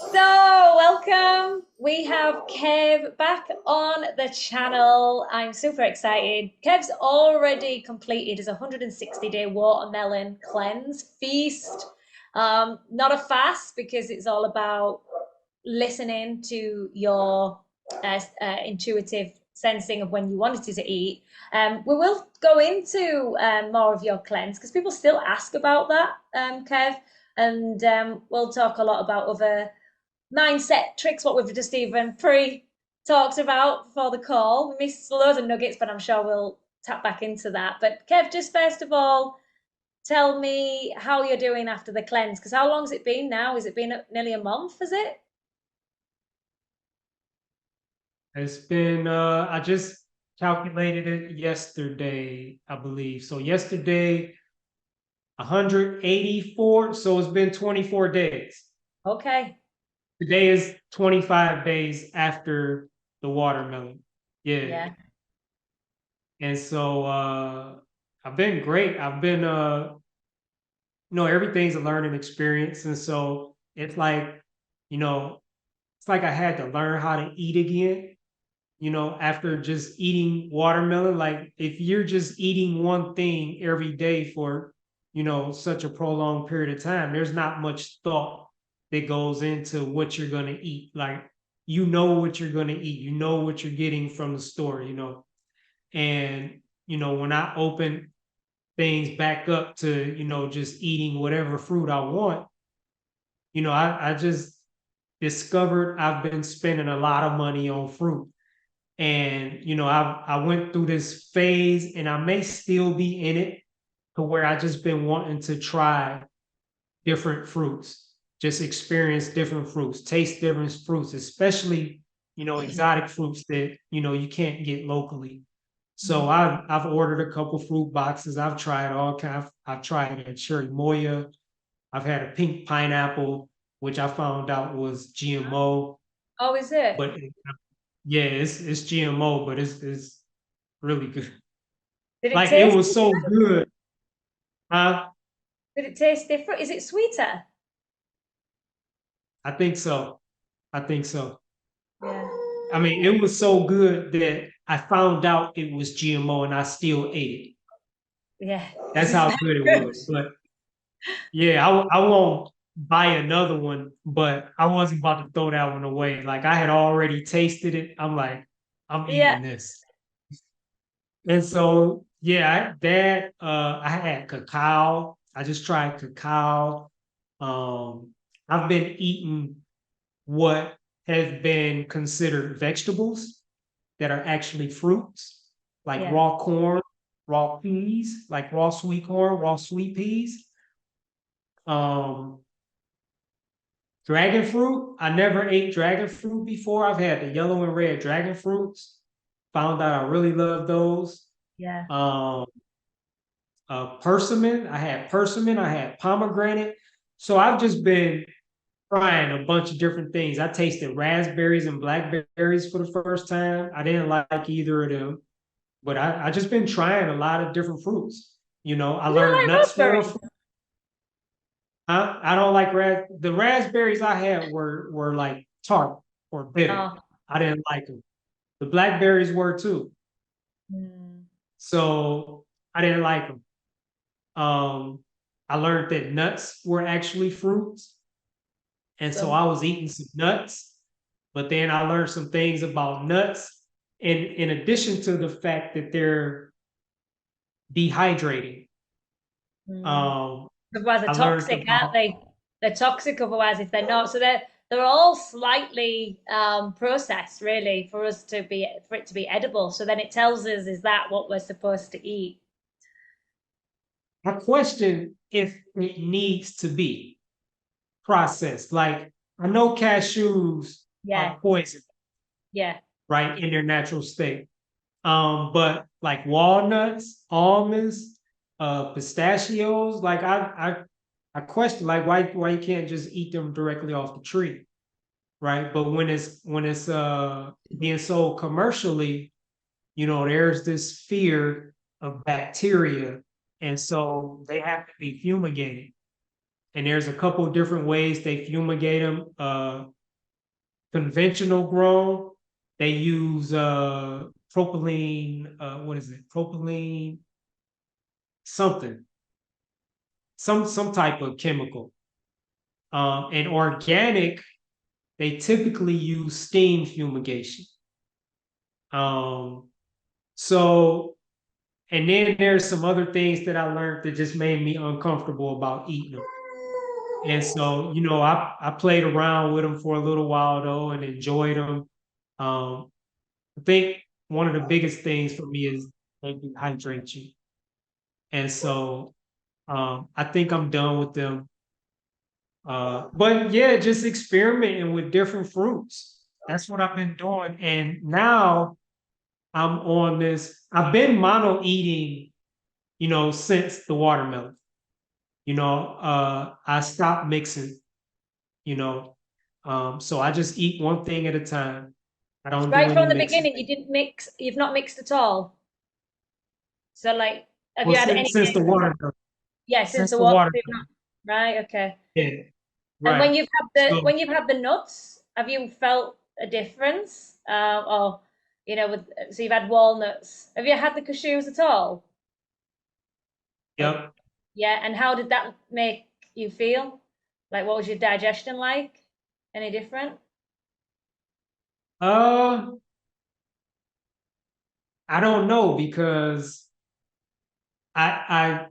So, welcome. We have Kev back on the channel. I'm super excited. Kev's already completed his 160-day watermelon cleanse feast. Not a fast because it's all about listening to your intuitive sensing of when you wanted to eat. We will go into more of your cleanse because people still ask about that, Kev, and we'll talk a lot about other mindset tricks, what we've just even pre talked about before the call. We missed loads of nuggets, but I'm sure we'll tap back into that. But Kev, just first of all, tell me how you're doing after the cleanse. Because how long's it been now? Has it been nearly a month? Is it? It's been I just calculated it yesterday, I believe. So yesterday, 184. So it's been 24 days. Okay. Today is 25 days after the watermelon. Yeah. Yeah. And so I've been great. I've been everything's a learning experience. And so you know, it's like I had to learn how to eat again, after just eating watermelon. Like if you're just eating one thing every day for, such a prolonged period of time, there's not much thought that goes into what you're going to eat. Like, what you're going to eat, what you're getting from the store. And, when I open things back up to, just eating whatever fruit I want, I just discovered I've been spending a lot of money on fruit. And I went through this phase, and I may still be in it, to where I just been wanting to try different fruits, just experience different fruits, taste different fruits, especially exotic fruits that you can't get locally. So Mm. I've ordered a couple fruit boxes. I've tried all kind. I've tried a cherry moya. I've had a pink pineapple, which I found out was GMO, Oh, is it? but yeah, it's GMO, but it's really good. Did it Like it taste was so different? good. Uh, Did it taste different? Is it sweeter? I think so. I think so. Yeah. I mean, it was so good that I found out it was GMO and I still ate it. Yeah. Because That's it's how very good it good. was. But yeah, I won't buy another one, but I wasn't about to throw that one away. Like I had already tasted it. I'm like, I'm Yeah. eating this. And so, yeah, I had cacao. I just tried cacao. I've been eating what has been considered vegetables that are actually fruits, like Yeah. raw corn, raw peas, like raw sweet corn, raw sweet peas. Um, Dragon fruit. I never ate dragon fruit before. I've had the yellow and red dragon fruits. Found out I really love those. Yeah. Um, Persimmon. I had persimmon. I had pomegranate. So I've just been trying a bunch of different things. I tasted raspberries and blackberries for the first time. I didn't like either of them, but I just been trying a lot of different fruits. I You don't learned like nuts were a raspberries? fruit. I don't like the raspberries I had were like tart or bitter. Oh. I didn't like them. The blackberries were too. Mm. So I didn't like them. I learned that nuts were actually fruits. And so So I was eating some nuts, but then I learned some things about nuts. And in addition to the fact that they're dehydrating, mm. um, Otherwise, they're I learned toxic, aren't about, they? They're toxic otherwise if they're not. So they're all slightly processed, really, for it to be edible. So then it tells us is that what we're supposed to eat? I question if it needs to be processed. Like I know cashews Yeah, are poison, yeah. right, in their natural state. But like walnuts, almonds, pistachios, like I question like why you can't just eat them directly off the tree, right? But when it's being sold commercially, there's this fear of bacteria, and so they have to be fumigated. and there's a couple of different ways they fumigate them. Conventional grown, they use propylene. What is it? Propylene something, some type of chemical. And organic, they typically use steam fumigation. Um, so, and then there's some other things that I learned that just made me uncomfortable about eating them. And so, I played around with them for a little while though and enjoyed them. I think one of the biggest things for me is they dehydrate you. And so I think I'm done with them. But yeah, just experimenting with different fruits. That's what I've been doing. And now I'm on this. I've been mono eating, since the watermelon. I stopped mixing, you know. So I just eat one thing at a time. I don't do Right any from the mixing. beginning, you didn't mix. You've not mixed at all. So, like, have Well, you had since, any since the days? watermelon, Yeah, since since the the water. water, Right. Okay. yeah, And right. So when you've had the nuts, have you felt a difference? Or so you've had walnuts. Have you had the cashews at all? Or yep. yeah, and how did that make you feel? Like, what was your digestion like? Any different? Uh, I don't know because I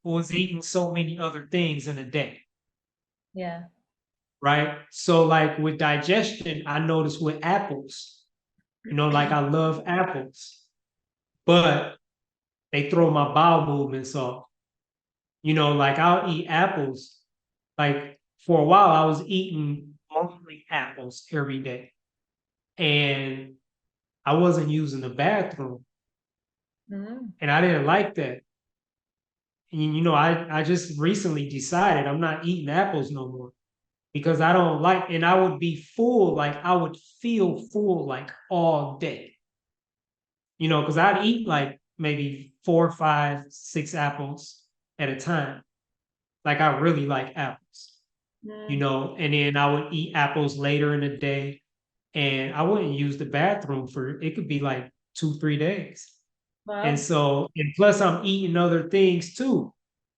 was eating so many other things in a day, Yeah. right? So like with digestion, I noticed with apples, like I love apples, but they throw my bowel movements off. Like I'll eat apples. Like for a while, I was eating mostly apples every day, and I wasn't using the bathroom, Mm. and I didn't like that. And I just recently decided I'm not eating apples no more because I don't like, and I would be full, like I would feel full like all day, because I'd eat like maybe 4, 5, 6 apples at a time. Like I really like apples, Mm. and then I would eat apples later in the day and I wouldn't use the bathroom for it could be like 2, 3 days. And Well, so, and plus I'm eating other things too.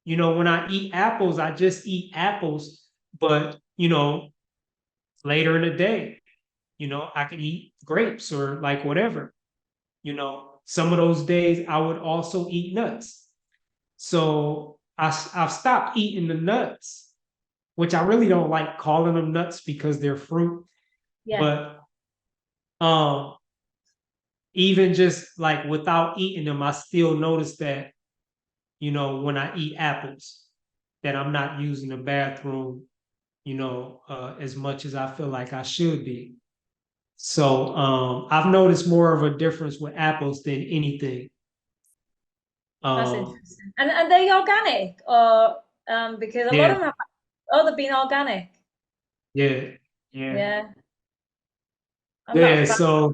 When I eat apples, I just eat apples, but later in the day, I could eat grapes or like whatever. Some of those days I would also eat nuts. So I've stopped eating the nuts, which I really don't like calling them nuts because they're fruit. yeah. But um, even just like without eating them, I still notice that, when I eat apples, that I'm not using the bathroom, as much as I feel like I should be. So I've noticed more of a difference with apples than anything. That's Um, interesting. And are they organic or because a lot yeah, of them have they've been organic. yeah, yeah, Yeah. I'm not a yeah. fan. So,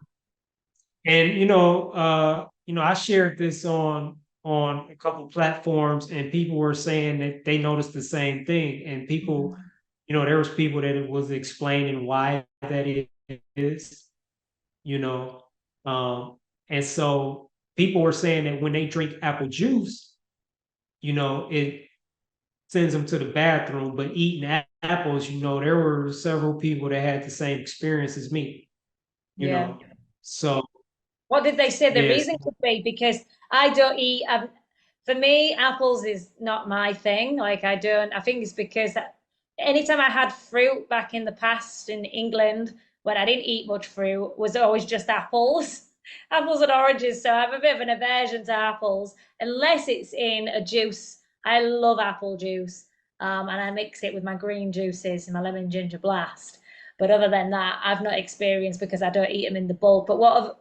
and I shared this on a couple platforms, and people were saying that they noticed the same thing. And people, there was people that it was explaining why that is, you know, um, and so people were saying that when they drink apple juice, it sends them to the bathroom. But eating apples, there were several people that had the same experience as me, you Yeah. know. So What did they say the yes, reason could be? Because I don't eat. For me, apples is not my thing. Like I don't. I think it's because anytime I had fruit back in the past in England, when I didn't eat much fruit, was always just apples, apples and oranges. So I have a bit of an aversion to apples unless it's in a juice. I love apple juice, and I mix it with my green juices and my lemon ginger blast. But other than that, I've not experienced because I don't eat them in the bulk. But what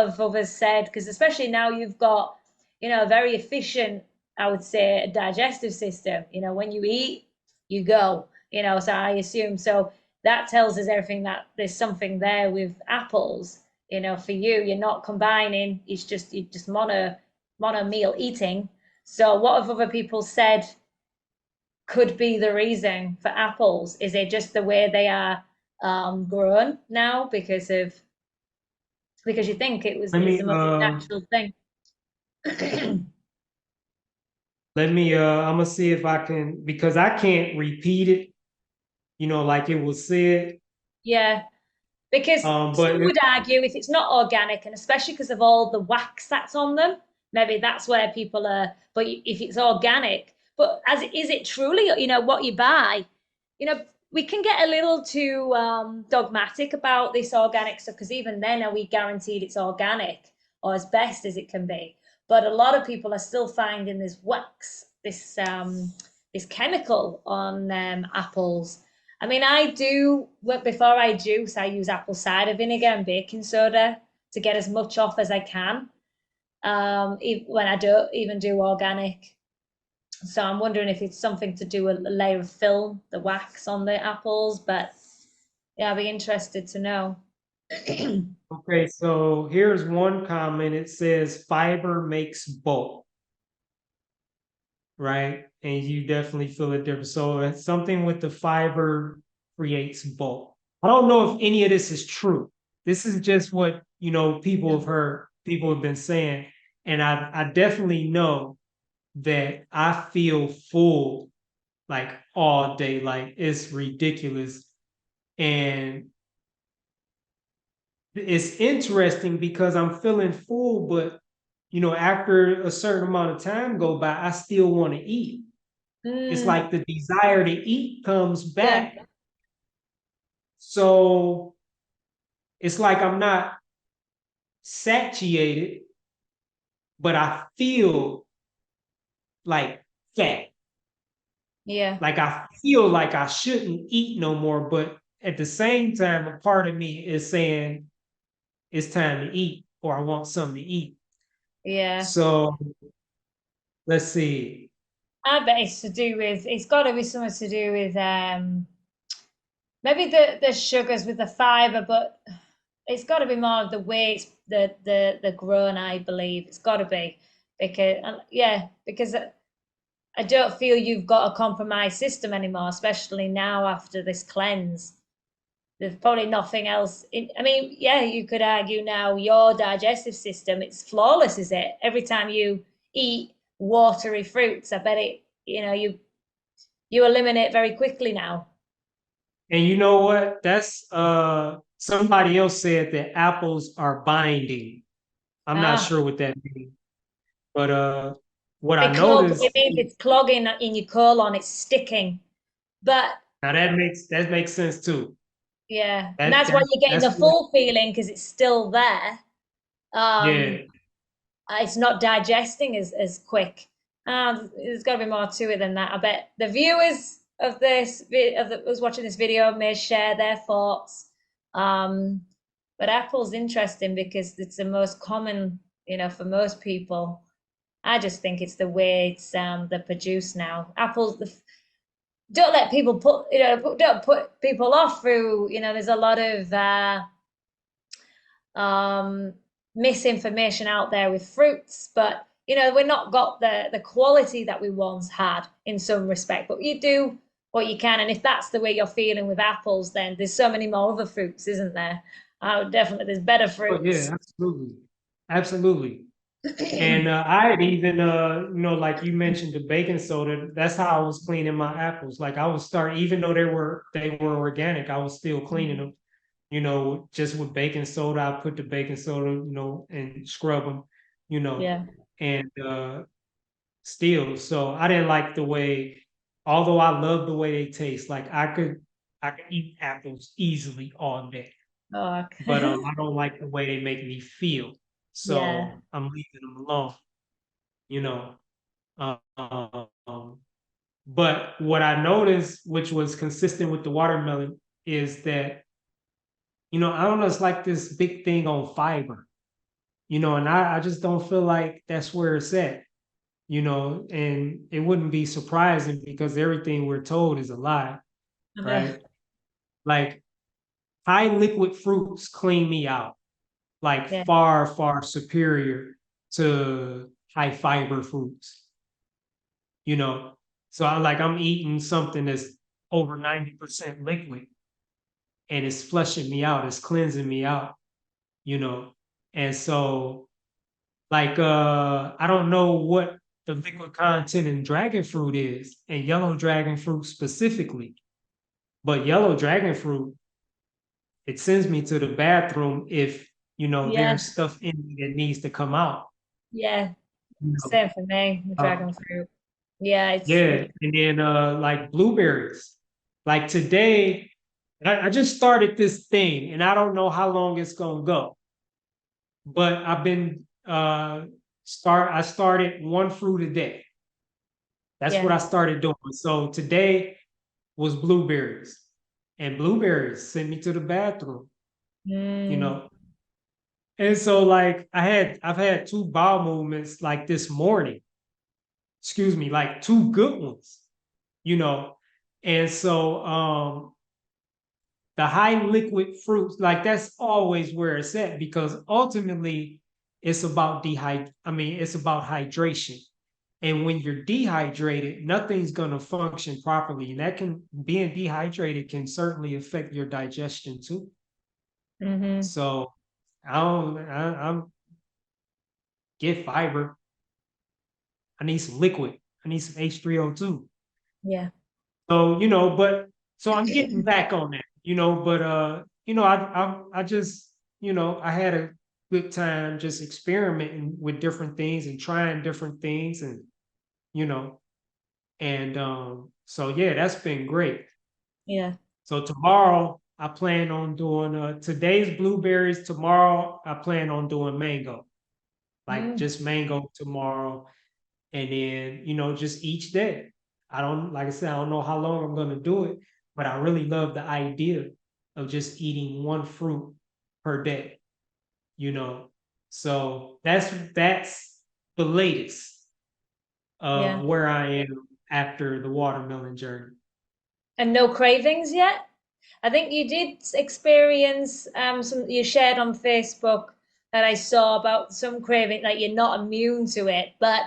have others said? Because especially now you've got, a very efficient, I would say, digestive system. When you eat, you go. So I assume so. That tells us everything that there's something there with apples. For you, you're not combining. It's just you just mono meal eating. So what have other people said could be the reason for apples. Is it just the way they are grown now because you think Let it's me the most natural thing? I'm gonna see if I can, because I can't repeat it, like it was said. Yeah, because But some would argue if it's not organic, and especially because of all the wax that's on them, maybe that's where people are. But if it's organic, but as is it truly, what you buy, we can get a little too dogmatic about this organic stuff because even then, are we guaranteed it's organic or as best as it can be? But a lot of people are still finding this wax, this chemical on apples. I mean, I do, before I juice, I use apple cider vinegar and baking soda to get as much off as I can when I don't even do organic. So I'm wondering if it's something to do with a layer of film, the wax on the apples. But yeah, I'd be interested to know. okay, so here's one comment. It says fiber makes bulk, right? And you definitely feel it different. So it's something with the fiber creates bulk. I don't know if any of this is true. This is just what people have heard, people have been saying. And I definitely know that I feel full like all day. Like it's ridiculous. And it's interesting because I'm feeling full, but after a certain amount of time go by, I still want to eat. It's Mm, like the desire to eat comes yeah, back. So it's like I'm not satiated, but I feel like fat. yeah, Like I feel like I shouldn't eat no more, but at the same time, a part of me is saying it's time to eat or I want something to eat. yeah. So let's see. I bet it's to do with. It's got to be something to do with maybe the sugars with the fiber, but it's got to be more of the way it's the grown. I believe it's got to be because yeah, because I don't feel you've got a compromised system anymore, especially now after this cleanse. There's probably nothing else. I mean, yeah, you could argue now your digestive system, it's flawless, is it? Every time you eat watery fruits, I bet you eliminate very quickly now. And you know what? That's somebody else said that apples are binding. I'm not Ah, sure what that means. But what I it noticed, means it's clogging in your colon, it's sticking. But now that makes sense too. yeah, and That that's why that you're getting that's the what, full feeling because it's still there. Um, yeah. it's not digesting as quick. There's got to be more to it than that. I bet the viewers of was watching this video may share their thoughts. Um, but Apple's interesting because it's the most common, for most people. I just think it's the way they're produced now. Apples, don't let people don't put people off through. There's a lot of um, misinformation out there with fruits, but we're not got the quality that we once had in some respect. But you do what you can, and if that's the way you're feeling with apples, then there's so many more other fruits, isn't there? Definitely, there's better Oh fruits. yeah, absolutely. Absolutely. And I had even, like you mentioned the baking soda. That's how I was cleaning my apples. Like I would start, even though they were organic, I was still cleaning them. Just with baking soda, I put the baking soda, and scrub them, you know, Yeah. and still. So I didn't like the way, although I love the way they taste. Like I could eat apples easily all day, Oh, but I don't like the way they make me feel. yeah. So I'm leaving them alone. You know. Um, but what I noticed, which was consistent with the watermelon, is that I don't know, it's like this big thing on fiber, and I just don't feel like that's where it's at, and it wouldn't be surprising because everything we're told is a lie, I know. right? Like high liquid fruits clean me out, like Yeah. far, far superior to high fiber fruits, you know. So I'm eating something that's over 90% liquid and it's flushing me out, it's cleansing me out, you know. And so I don't know what the liquid content in dragon fruit is, and yellow dragon fruit specifically. But yellow dragon fruit, it sends me to the bathroom if Yeah, there's stuff in me that needs to come out. yeah. You know. Same for me, the Uh, dragon fruit. Yeah, yeah, and then like blueberries. Like today, I just started this thing, and I don't know how long it's gonna go. But I've been I started one fruit a day. That's what yeah. I started doing. So today was blueberries. And blueberries sent me to the bathroom, you Mm, know. And so like I've had two bowel movements like this morning. Excuse me, like two good ones, you know. And so the high liquid fruits, like that's always where it's at because ultimately it's about it's about hydration. And when you're dehydrated, nothing's going to function properly. And being dehydrated can certainly affect your digestion too. mm-hmm. So I'm get fiber. I need some liquid. I need some H3O2. Yeah. So, so I'm getting back on that, but I just, I had a good time just experimenting with different things and trying different things and, you know, and so yeah, that's been great. Yeah. So tomorrow I plan on doing today's blueberries. Tomorrow I plan on doing mango, like Mm, just mango tomorrow, and then just each day. I don't like I said, I don't know how long I'm gonna do it, but I really love the idea of just eating one fruit per day. You know, so that's the latest yeah. of where I am after the watermelon journey. And no cravings yet? I think you did experience some you shared on Facebook that I saw about some craving, like you're not immune to it, but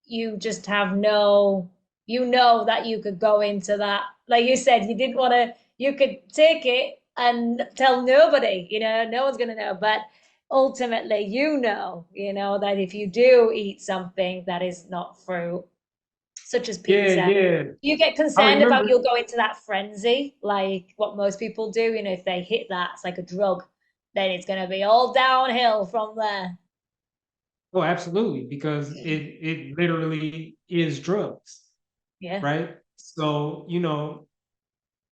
you just have no, you know that you could go into that. Like you said, you didn't want to, you could take it and tell nobody, no one's gonna know. But ultimately, that if you do eat something that is not fruit, such as Yeah, pizza, yeah. you get I concerned about remember. you'll go into that frenzy, like what most people do. If they hit that, it's like a drug, then it's going to be all downhill from there. Oh, absolutely, because it literally is drugs, Yeah. right? So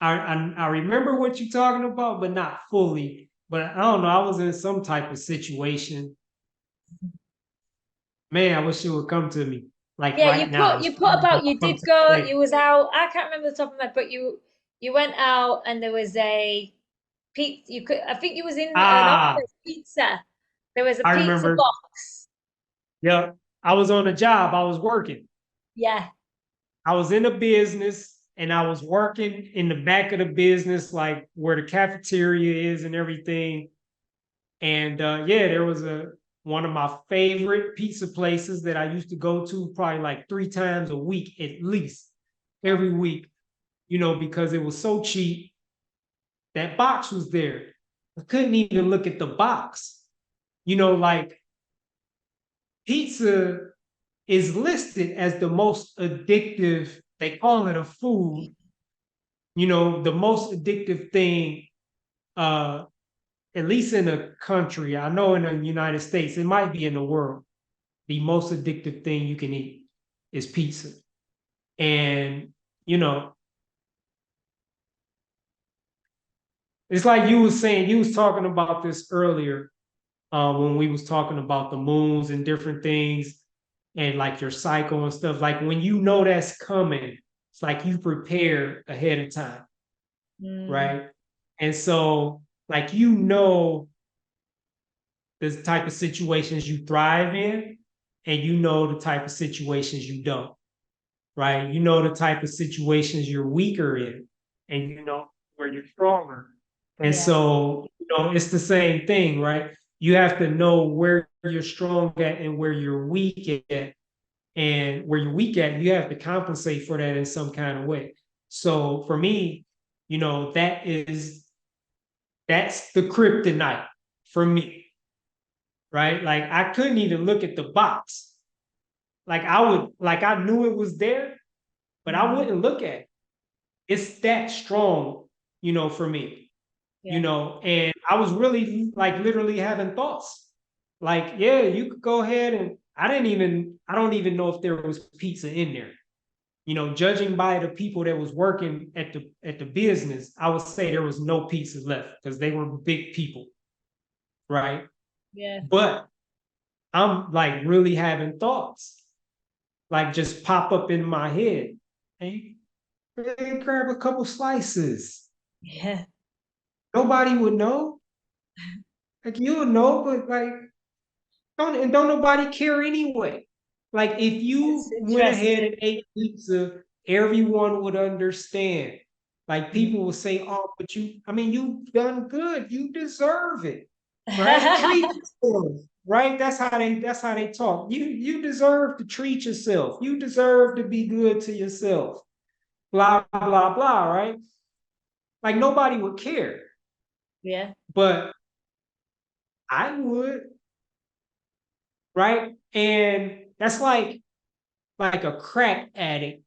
I remember what you're talking about, but not fully. But I don't know. I was in some type of situation. Man, I wish it would come to me like Yeah, right you now. put It's you put probably gonna about you come did to go, me later. you was out, I can't remember the top of my head, but you went out and there was a pizza, you could, I think you was in an Ah, office pizza. There was a I pizza remember. box. Yeah, I was on a job. I was working. Yeah. I was in a business and I was working in the back of the business, like where the cafeteria is and everything. And yeah, there was one of my favorite pizza places that I used to go to probably like 3 times a week at least, every week, because it was so cheap. That box was there. I couldn't even look at the box. Like pizza is listed as the most addictive, they call it a food, the most addictive thing, uh, at least in the country. I know in the United States, it might be in the world. The most addictive thing you can eat is pizza. And, you know, it's like you was saying, you was talking about this earlier when we was talking about the moons and different things and like your cycle and stuff. Like when you know that's coming, it's like you prepare ahead of time, Mm, right? And so, like, the type of situations you thrive in, and the type of situations you don't, right? You know the type of situations you're weaker in, and where you're stronger. And yeah. so, it's the same thing, right? You have to know where you're strong at and where you're weak at And where you're weak at, you have to compensate for that in some kind of way. So for me, you know, that's the kryptonite for me, right? Like I couldn't even look at the box. Like I knew it was there, but I Mm-hmm. wouldn't look at it. It's that strong, you know, for me, you Yeah. know, and I was really like literally having thoughts. Like, yeah, you could go ahead and I don't even know if there was pizza in there. You know, judging by the people that was working at the business, I would say there was no pieces left because they were big people, right? Yeah. But I'm like really having thoughts, like just pop up in my head. Hey, grab a couple slices. Yeah. Nobody would know. Like you would know, but like don't nobody care anyway. Like if It's you went ahead interesting. and ate pizza, everyone would understand. Like people would say, "Oh, but I mean, you've done good. You deserve it, right? Treat yourself, right? That's how they talk. You deserve to treat yourself. You deserve to be good to yourself. Blah blah blah, right? Like nobody would care, Yeah. but I would, right? And that's like a crack addict,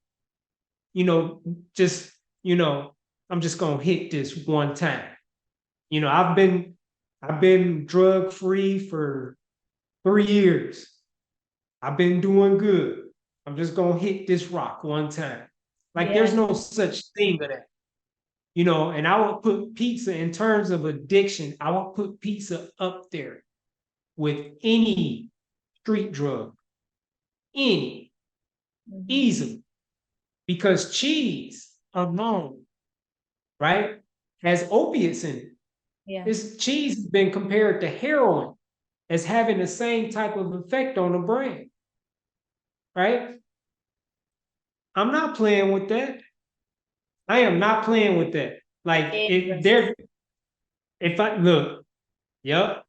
you know, just, you know, I'm just gonna hit this one time. You know, I've been drug free for 3 years. I've been doing good. I'm just gonna hit this rock one time. Like there's Yeah. no such thing of that. You know, and I would put pizza in terms of addiction, I would put pizza up there with any street drug, any, Hmm. easily, because cheese alone, right, has opiates in it. Yeah. This cheese has been compared to heroin as having the same type of effect on the brain, right? I'm not playing with that. I am not playing with that. Like if Dangerous. there, if I look, yep.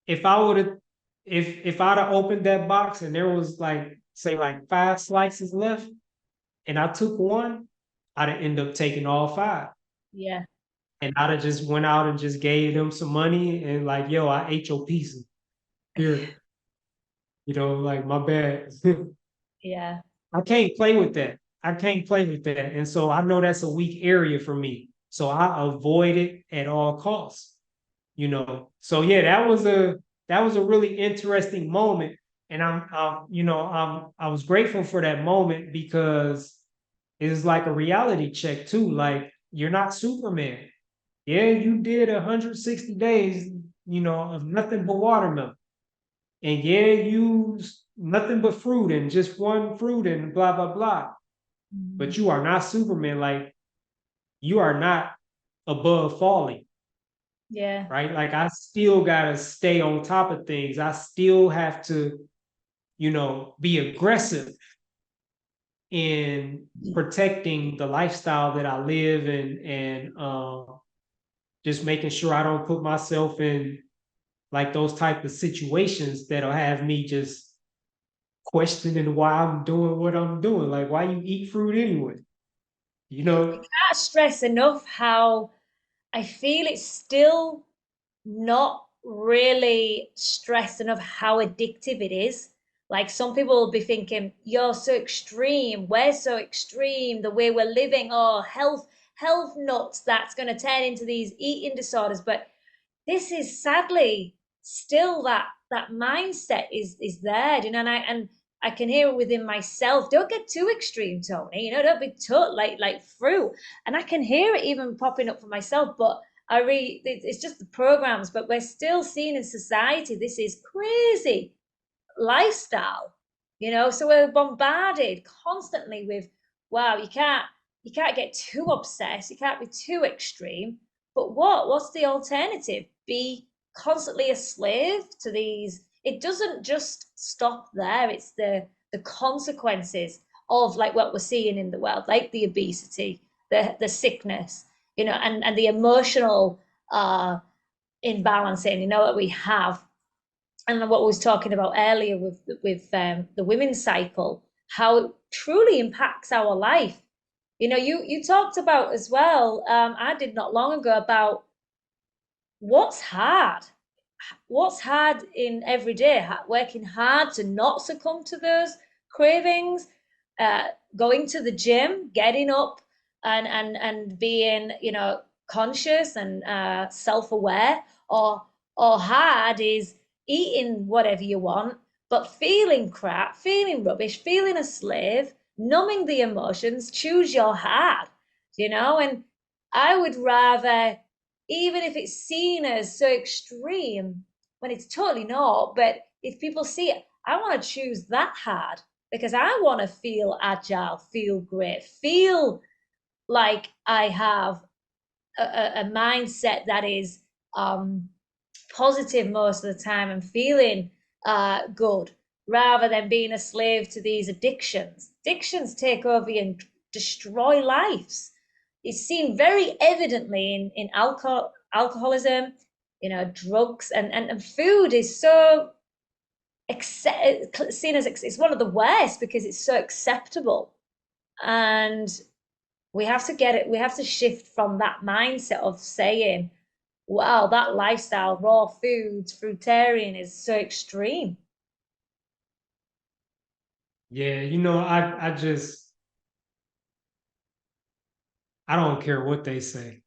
If I would have, if I'd have opened that box and there was like say like 5 slices left, and I took one, I'd have ended up taking all five. Yeah. And I'd have just went out and just gave them some money and like, yo, I ate your pizza. Here, you know, like my bad. Yeah. I can't play with that. I can't play with that. And so I know that's a weak area for me. So I avoid it at all costs, you know. So yeah, that was a really interesting moment. And you know, I was grateful for that moment because it was like a reality check too. Like you're not Superman. Yeah, you did 160 days, you know, of nothing but watermelon. And yeah, you nothing but fruit and just one fruit and blah blah blah. Mhm. But you are not Superman. Like you are not above falling, Yeah. right? Like I still gotta stay on top of things. I still have to, you know, be aggressive in protecting the lifestyle that I live and just making sure I don't put myself in like those type of situations that'll have me just questioning why I'm doing what I'm doing. Like why you eat fruit anyway? You know? Can't stress enough how I feel it's still not really stressed enough how addictive it is. Like some people will be thinking, you're so extreme, we're so extreme, the way we're living, oh, health nuts, that's going to turn into these eating disorders. But this is sadly still that mindset is there, you know, and I can hear it within myself. Don't get too extreme, Tony. You know, don't be too like fruit. And I can hear it even popping up for myself. But it's just the programs. But we're still seeing in society this is crazy lifestyle, you know. So we're bombarded constantly with, wow, you can't get too obsessed, you can't be too extreme. But what's the alternative? Be constantly a slave to these. It doesn't just stop there. It's the consequences of like what we're seeing in the world, like the obesity, the sickness, you know, and the emotional imbalancing, you know, that we have. and what we was talking about earlier with the women's cycle, how it truly impacts our life. You know, you talked about as well. I did not long ago about what's hard. What's hard in every day, working hard to not succumb to those cravings, going to the gym, getting up and being, you know, conscious and self-aware, or hard is eating whatever you want, but feeling crap, feeling rubbish, feeling a slave, numbing the emotions, choose your hard, you know, and I would rather, even if it's seen as so extreme, when it's totally not, but if people see it, I want to choose that hard because I want to feel agile, feel great, feel like I have a mindset that is positive most of the time and feeling good, rather than being a slave to these addictions. Addictions take over you and destroy lives. It's seen very evidently in alcoholism, you know, drugs, and food is so seen as it's one of the worst because it's so acceptable. And we have to get it, we have to shift from that mindset of saying, wow, that lifestyle, raw foods, fruitarian is so extreme. Yeah, you know, I don't care what they say,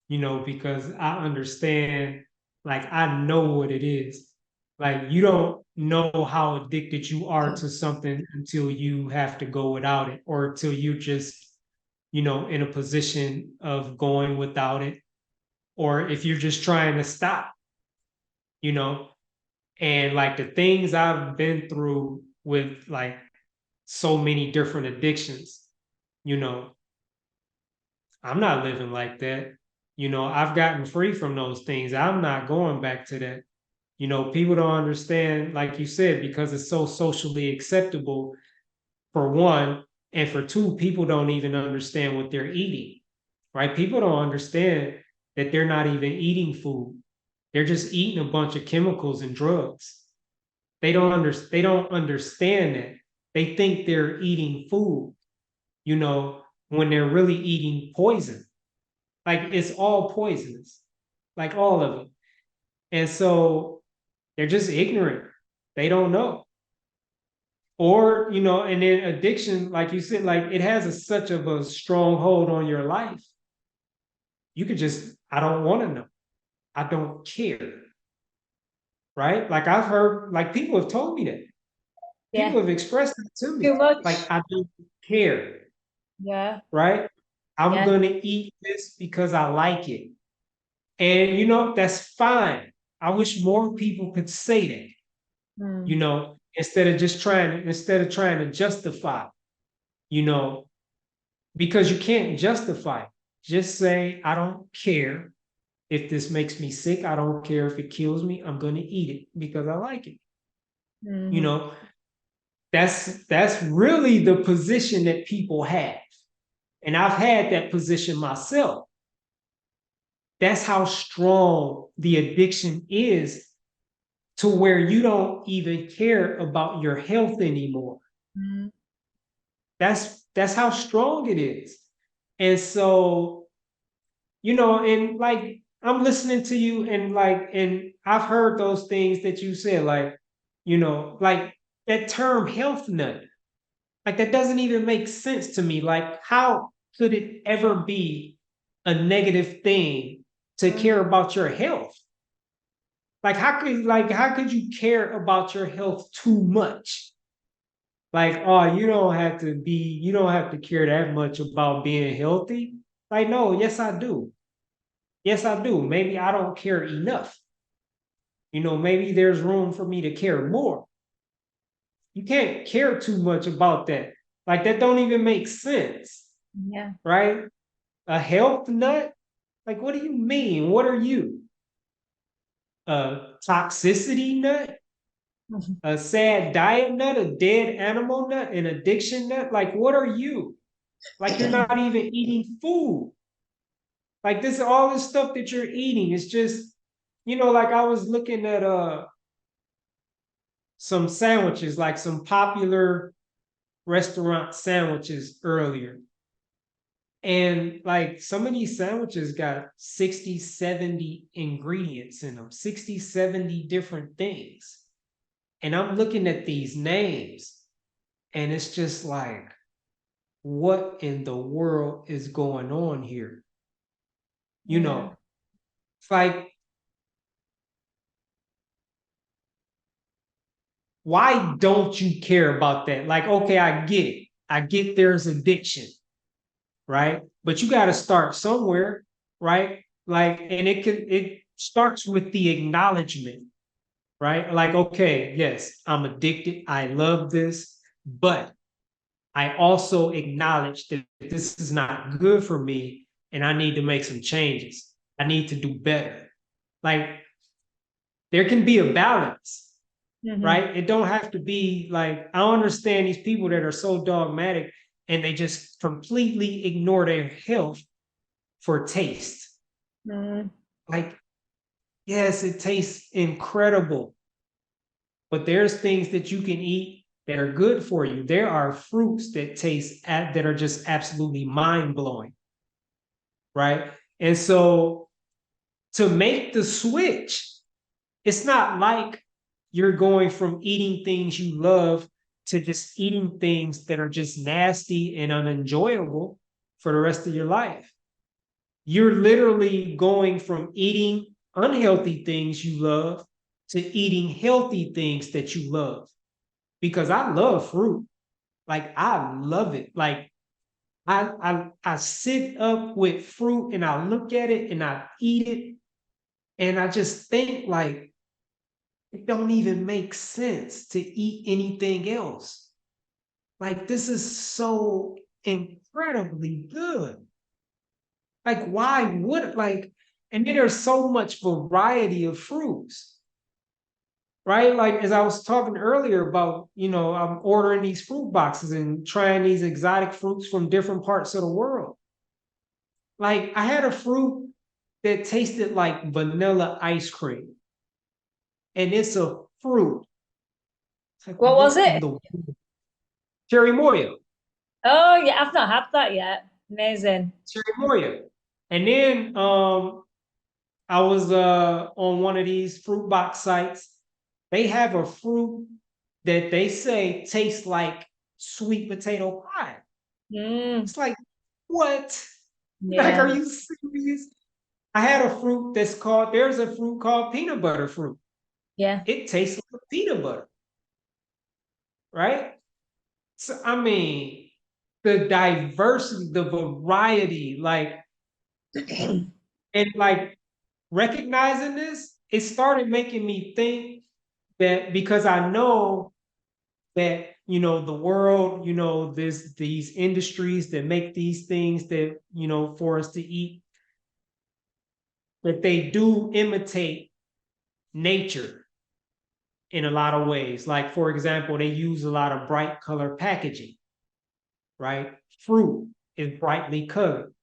you know, because I understand, like I know what it is. Like you don't know how addicted you are to something until you have to go without it, or until you just, you know, in a position of going without it, or if you're just trying to stop, you know. And like the things I've been through with like so many different addictions, you know, I'm not living like that. You know, I've gotten free from those things. I'm not going back to that. You know, people don't understand, like you said, because it's so socially acceptable, for one. And for two, people don't even understand what they're eating, right? People don't understand that they're not even eating food. They're just eating a bunch of chemicals and drugs. They don't understand that. They think they're eating food, you know, when they're really eating poison. Like it's all poisonous, like all of it. And so they're just ignorant. They don't know. Or, you know, and then addiction, like you said, like it has such of a strong hold on your life. You could just, I don't want to know. I don't care. Right. Like I've heard, like people have told me that. Yeah, People have expressed it to too me. Like much. I don't care. Yeah, Right. I'm yeah. going to eat this because I like it. And, you know, that's fine. I wish more people could say that, you Mm. know, instead of trying to justify, you know, because you can't justify it. Just say, I don't care if this makes me sick. I don't care if it kills me. I'm going to eat it because I like it. You Hmm. know, that's really the position that people have. And I've had that position myself. That's how strong the addiction is, to where you don't even care about your health anymore. Mm. That's how strong it is. And so, you know, and like I'm listening to you, and like, and I've heard those things that you said, like, you know, like that term health nut, like that doesn't even make sense to me. Like, how could it ever be a negative thing to Mm. care about your health? Like how could you care about your health too much? Like, oh, you don't have to care that much about being healthy. Like, no, yes, I do. Yes, I do. Maybe I don't care enough. You know, maybe there's room for me to care more. You can't care too much about that. Like, that don't even make sense, Yeah. right? A health nut? Like, what do you mean? What are you? A toxicity nut? A sad diet nut? A dead animal nut? An addiction nut? Like, what are you? Like, you're not even eating food. Like this, all this stuff that you're eating is just, you know, like I was looking at some sandwiches, like some popular restaurant sandwiches earlier. And like some of these sandwiches got 60, 70 ingredients in them, 60, 70 different things. And I'm looking at these names and it's just like, what in the world is going on here? You Yeah. know, it's like, why don't you care about that? Like, okay, I get it. I get there's addiction, right? But you got to start somewhere, right? Like, and it starts with the acknowledgement, right? Like, okay, yes, I'm addicted. I love this, but I also acknowledge that this is not good for me and I need to make some changes. I need to do better. Like, there can be a balance, Mm-hmm. right? It don't have to be like, I understand these people that are so dogmatic and they just completely ignore their health for taste. Mm. Like, yes, it tastes incredible, but there's things that you can eat that are good for you. There are fruits that that are just absolutely mind blowing, right? And so to make the switch, it's not like you're going from eating things you love to just eating things that are just nasty and unenjoyable for the rest of your life. You're literally going from eating unhealthy things you love to eating healthy things that you love. Because I love fruit. Like I love it. Like I sit up with fruit and I look at it and I eat it. And I just think like it don't even make sense to eat anything else. Like this is so incredibly good. Like why would like and then there's so much variety of fruits, right? Like as I was talking earlier about, I'm ordering these fruit boxes and trying these exotic fruits from different parts of the world. Like I had a fruit that tasted like vanilla ice cream, and it's a fruit. It's like What was what in it? the cherry moya, Oh, yeah, I've not had that yet. Amazing. cherry moya, and then I was on one of these fruit box sites. They have a fruit that they say tastes like sweet potato pie. Mm, It's like, what? Like, are yeah, you serious? I had there's a fruit called peanut butter fruit. yeah. It tastes like peanut butter, right? So, I mean, the diversity, the variety, like, and like recognizing this, it started making me think that because I know that the world, these industries that make these things that for us to eat, that they do imitate nature in a lot of ways. Like for example, they use a lot of bright color packaging, right? Fruit is brightly colored.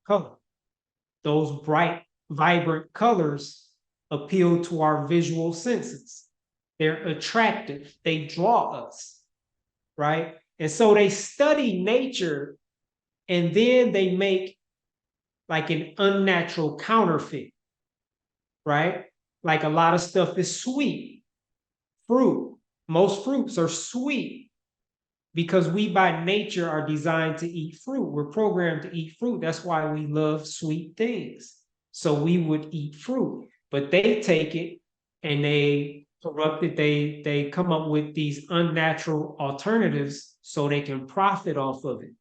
Those bright vibrant colors appeal to our visual senses. They're attractive, they draw us, right? And so they study nature and then they make like an unnatural counterfeit, right? Like a lot of stuff is sweet. Fruit, most fruits are sweet because we by nature are designed to eat fruit. We're programmed to eat fruit. That's why we love sweet things. So we would eat fruit, but they take it and they corrupt it. They come up with these unnatural alternatives so they can profit off of it,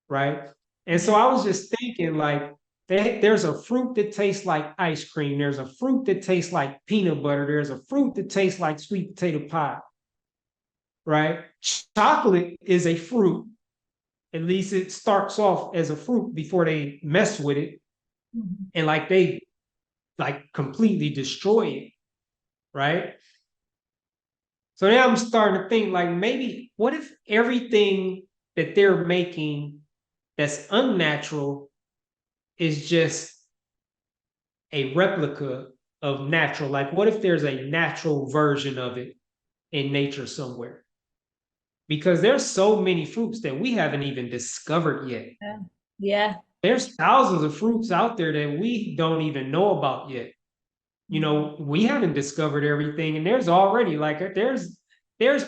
right? And so Yeah. I was just thinking, like, there's a fruit that tastes like ice cream. There's a fruit that tastes like peanut butter. There's a fruit that tastes like sweet potato pie, right? Chocolate is a fruit. At least it starts off as a fruit before they mess with it Mhm. and like they like completely destroy it, right? So now I'm starting to think like maybe what if everything that they're making that's unnatural is just a replica of natural? Like, what if there's a natural version of it in nature somewhere. Because there's so many fruits that we haven't even discovered yet. Yeah. Yeah. There's thousands of fruits out there that we don't even know about yet. You know, we haven't discovered everything, and there's already like there's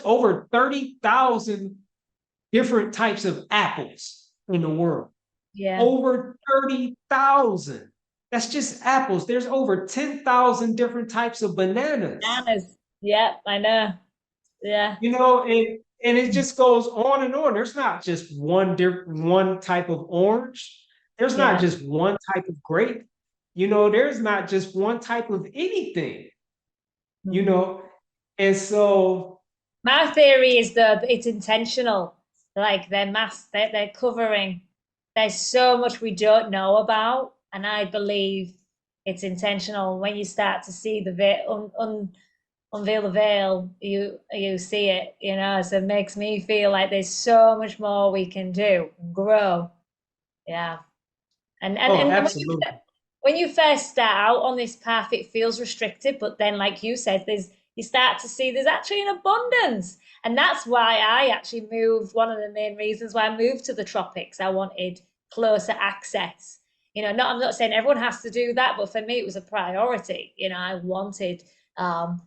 over 30,000 different types of apples in the world. Yeah. Over 30,000. That's just apples. There's over 10,000 different types of bananas. Bananas. Yeah, I know. Yeah. You know, and it just goes on and on. There's not just one type of orange. There's not Yeah. just one type of grape. You know, there's not just one type of anything, you Mhm. know. And so, My theory is that it's intentional. Like they're covering. There's so much we don't know about, and I believe it's intentional. When you start to see the unveil the veil, you see it. You know, so it makes me feel like there's so much more we can do, grow. Yeah, oh, and absolutely. when you first start out on this path, it feels restricted, but then, like you said, there's you start to see there's actually an abundance, and that's why I actually moved. One of the main reasons why I moved to the tropics, I wanted closer access. You know, not I'm not saying everyone has to do that, but for me, it was a priority. You know, I wanted um,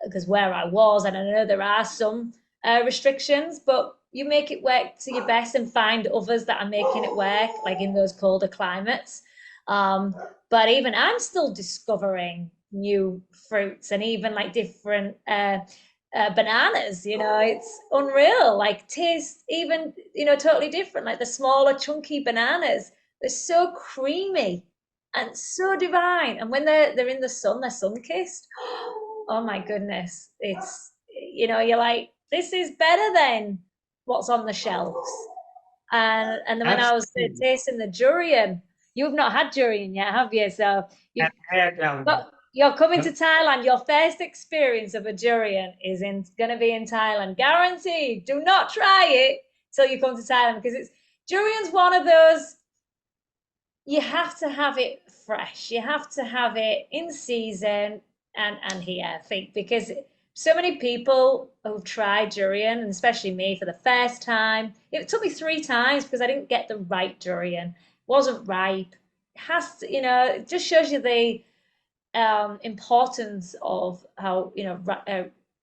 because where I was, and I know there are some restrictions, but you make it work to your best and find others that are making it work, like in those colder climates. Um, but even I'm still discovering new fruits and even like different bananas. You know, it's unreal. Like taste even totally different. Like the smaller, chunky bananas, they're so creamy and so divine. And when they're in the sun, they're sun kissed. Oh my goodness, it's you're like this is better than what's on the shelves. And then when I was Absolutely. tasting the durian, you've not had durian yet, have you? So you've Had that one. you're coming to Yep. Thailand. Your first experience of a durian is going to be in Thailand, guaranteed. Do not try it till you come to Thailand because it's durian's one of those you have to have it fresh. You have to have it in season and here, I think, because so many people who've tried durian, and especially me for the first time, it took me 3 times because I didn't get the right durian. It wasn't ripe. It has to, it just shows you the importance of how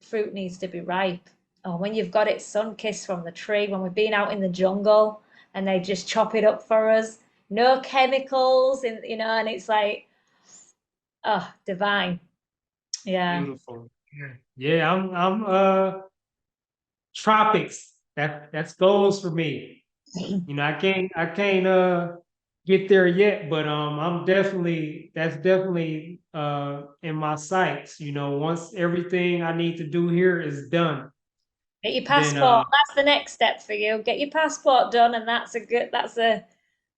fruit needs to be ripe. Oh, when you've got it sun kissed from the tree, when we've been out in the jungle and they just chop it up for us, no chemicals, and it's like, oh, divine. Yeah. Beautiful. Yeah, yeah. I'm tropics. That's goals for me. You know, I can't get there yet, but I'm definitely that's definitely in my sights. You know, once everything I need to do here is done, Get your then passport. That's the next step for you. Get your passport done, and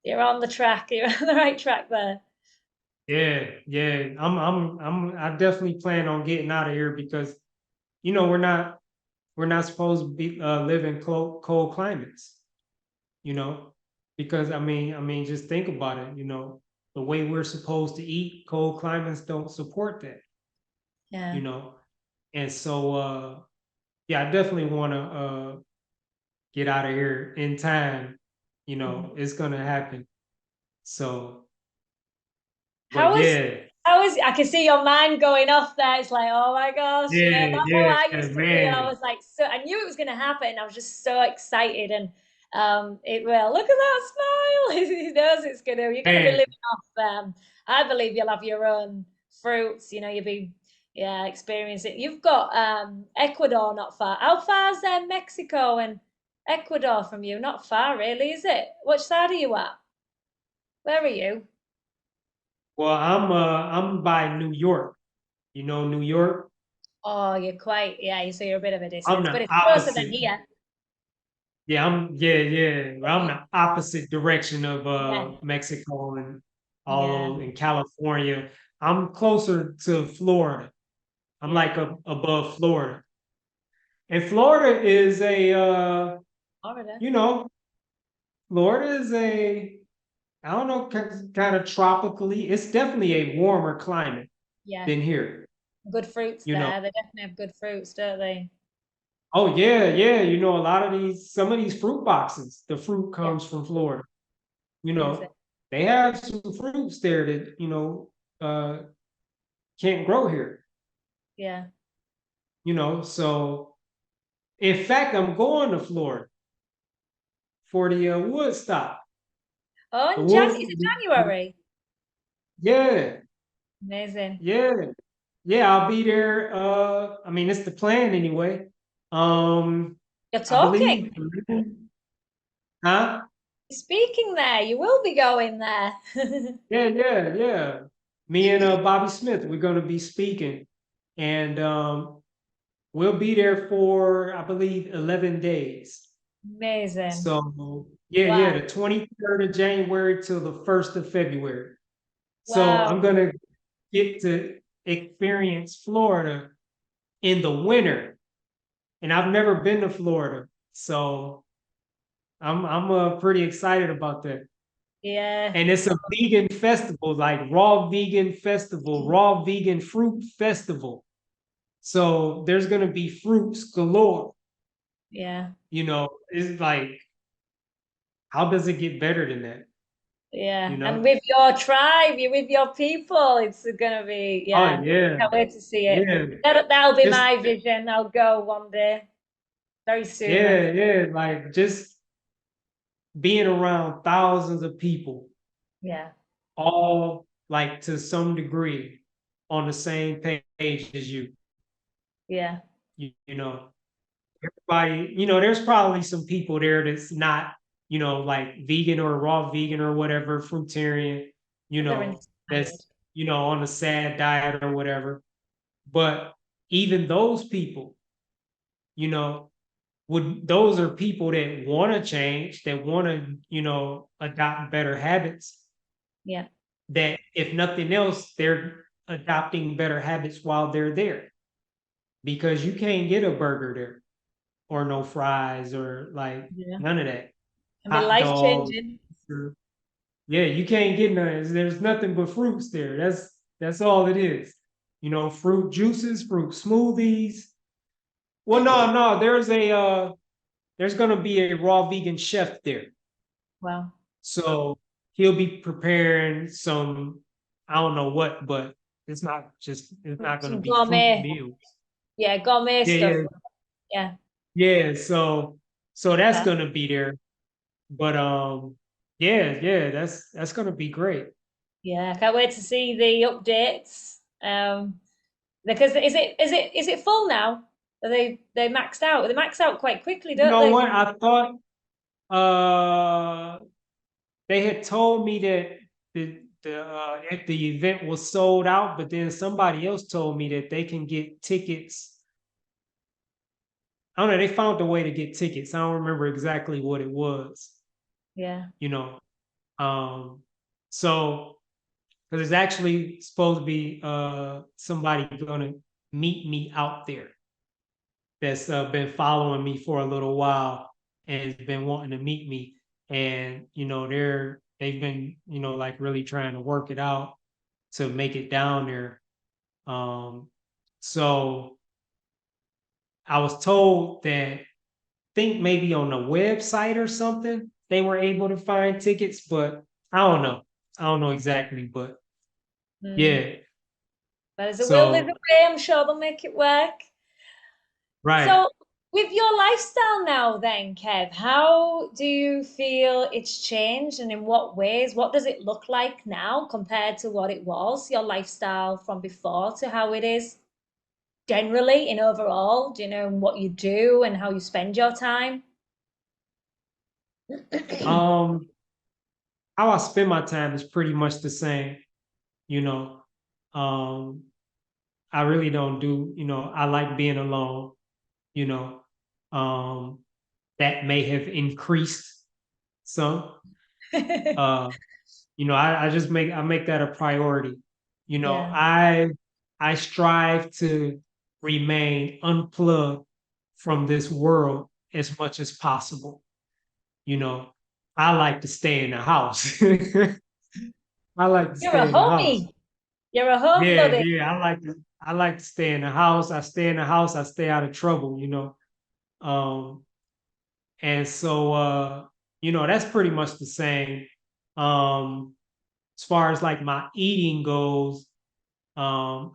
you're on the track. You're on the right track there. yeah, yeah. I definitely plan on getting out of here because you know we're not supposed to be live in cold climates, you know, because I mean, just think about it, you know, the way we're supposed to eat, cold climates don't support that, Yeah. you know, and so yeah, I definitely want to get out of here in time, you Mhm. know, it's gonna happen. So, How but was yeah, how was I can see your mind going off there. It's like, oh my gosh, yeah, that's how yeah, I used to feel. I man, was like, so I knew it was gonna happen. I was just so excited and it will. Look at that smile. He knows you're gonna be man. living off I believe you'll have your own fruits, you'll be experiencing. You've got Ecuador not far. How far is Mexico and Ecuador from you? Not far really, is it? Which side are you at? Where are you? Well, I'm by New York, you know, New York. Oh, yeah, so you're a bit of a I'm distance, but the it's closer than opposite. here. Yeah, yeah. I'm the opposite direction of Yeah, Mexico and yeah, all in California. I'm closer to Florida. I'm yeah. like above Florida. And Florida is Florida. you know, Florida is I don't know, kind of tropically. It's definitely a warmer climate Yeah, than here. Good fruits you know. there. They definitely have good fruits, don't they? Oh yeah, yeah. You know, a lot of some of these fruit boxes, the fruit Yeah, comes from Florida. You amazing. know, they have some fruits there that, uh can't grow here. Yeah. So in fact, I'm going to Florida for the Woodstock. Oh, The and is Wood, it January? yeah, Amazing. yeah, yeah. I'll be there. I mean, it's the plan anyway. Um, You're I talking. believe, huh? Speaking there, you will be going there. Yeah, yeah, yeah. Me and Bobby Smith, we're going to be speaking, and we'll be there for, I believe, 11 days. Amazing. So yeah, yeah, Wow. the 23rd of January till the 1st of February. So Wow. I'm gonna get to experience Florida in the winter, and I've never been to Florida, so I'm pretty excited about that. Yeah. And it's a vegan festival, like raw vegan festival, raw vegan fruit festival. So there's gonna be fruits galore. Yeah. It's like, how does it get better than that? You Yeah. And know? with your tribe, you're with your people, it's gonna be, Oh yeah. yeah, Can't wait to see it. yeah. That'll be Just my vision. I'll go one day, very soon, I yeah, think. yeah. Like just being around thousands of people, Yeah. all like to some degree on the same page as you. Yeah. You know, everybody. There's probably some people there that's not, like vegan or raw vegan or whatever, fruitarian. They're That's inspired. on a sad diet or whatever. But even those people, you know, those are people that want to change, that want to, adopt better habits, Yeah. that if nothing else, they're adopting better habits while they're there, because you can't get a burger there or no fries or like Yeah. none of that. And be Hot life dogs. changing. Yeah, you can't get none. There's nothing but fruits there. That's all it is. Fruit juices, fruit smoothies. Well, no, there's gonna be a raw vegan chef there. Wow. So he'll be preparing some, I don't know what, but it's not going to Some be fruit gourmet, meals. yeah, gourmet Yeah, stuff. yeah, Yeah. yeah. So that's Okay. going to be there. But yeah, yeah, that's going to be great. Yeah, I can't wait to see the updates. Because is it full now? Are they maxed out? They max out quite quickly, You don't know they? what? I thought they had told me that if the event was sold out, but then somebody else told me that they can get tickets. I don't know. They found a way to get tickets. I don't remember exactly what it was. Yeah. You know, um, so because it's actually supposed to be somebody going to meet me out there that's been following me for a little while and has been wanting to meet me, and they've been like really trying to work it out to make it down there. So I was told that, think maybe on the website or something they were able to find tickets, but I don't know. I don't know exactly, but Mm. yeah. But as a will, there's a So way. I'm sure they'll make it work. right. So, with your lifestyle now, then, Kev, how do you feel it's changed and in what ways? What does it look like now compared to what it was, your lifestyle from before to how it is generally in overall? Do you know what you do and how you spend your time? Um how I spend my time is pretty much the same, you know. Um I really don't do, I like being alone, you know. Um that may have increased some. Uh I make that a priority. Yeah. I strive to remain unplugged from this world as much as possible. You know, I like to stay in the house. I like to You're a stay in the house. homie. You're a Yeah, homebody. yeah. I like to stay in the house. I stay in the house. I stay out of trouble, Um, and so that's pretty much the same. As far as like my eating goes, I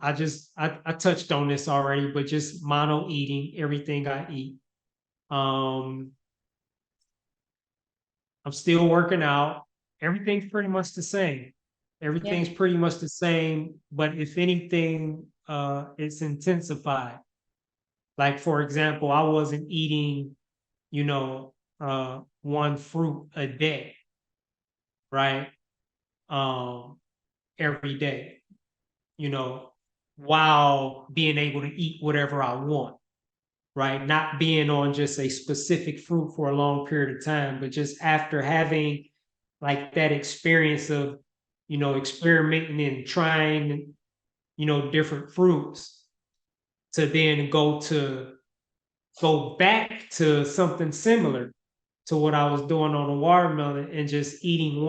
touched on this already, but just mono eating everything I eat. Um, I'm still working out. Everything's pretty much the same. Yeah. Everything's pretty much the same, but if anything, it's intensified. Like for example, I wasn't eating, one fruit a day, right? Um, every day, you know, while being able to eat whatever I want, right? Not being on just a specific fruit for a long period of time, but just after having like that experience of, experimenting and trying, different fruits to then go back to something similar to what I was doing on the watermelon and just eating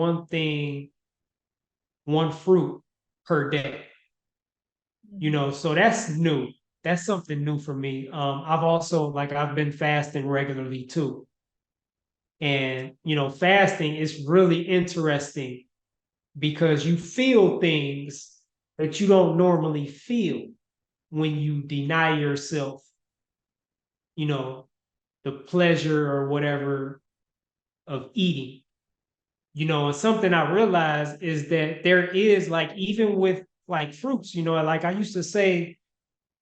one fruit per day. So that's new. That's something new for me. I've also like I've been fasting regularly too. And fasting is really interesting because you feel things that you don't normally feel when you deny yourself, you know, the pleasure or whatever of eating. And something I realized is that there is like even with like fruits, like I used to say,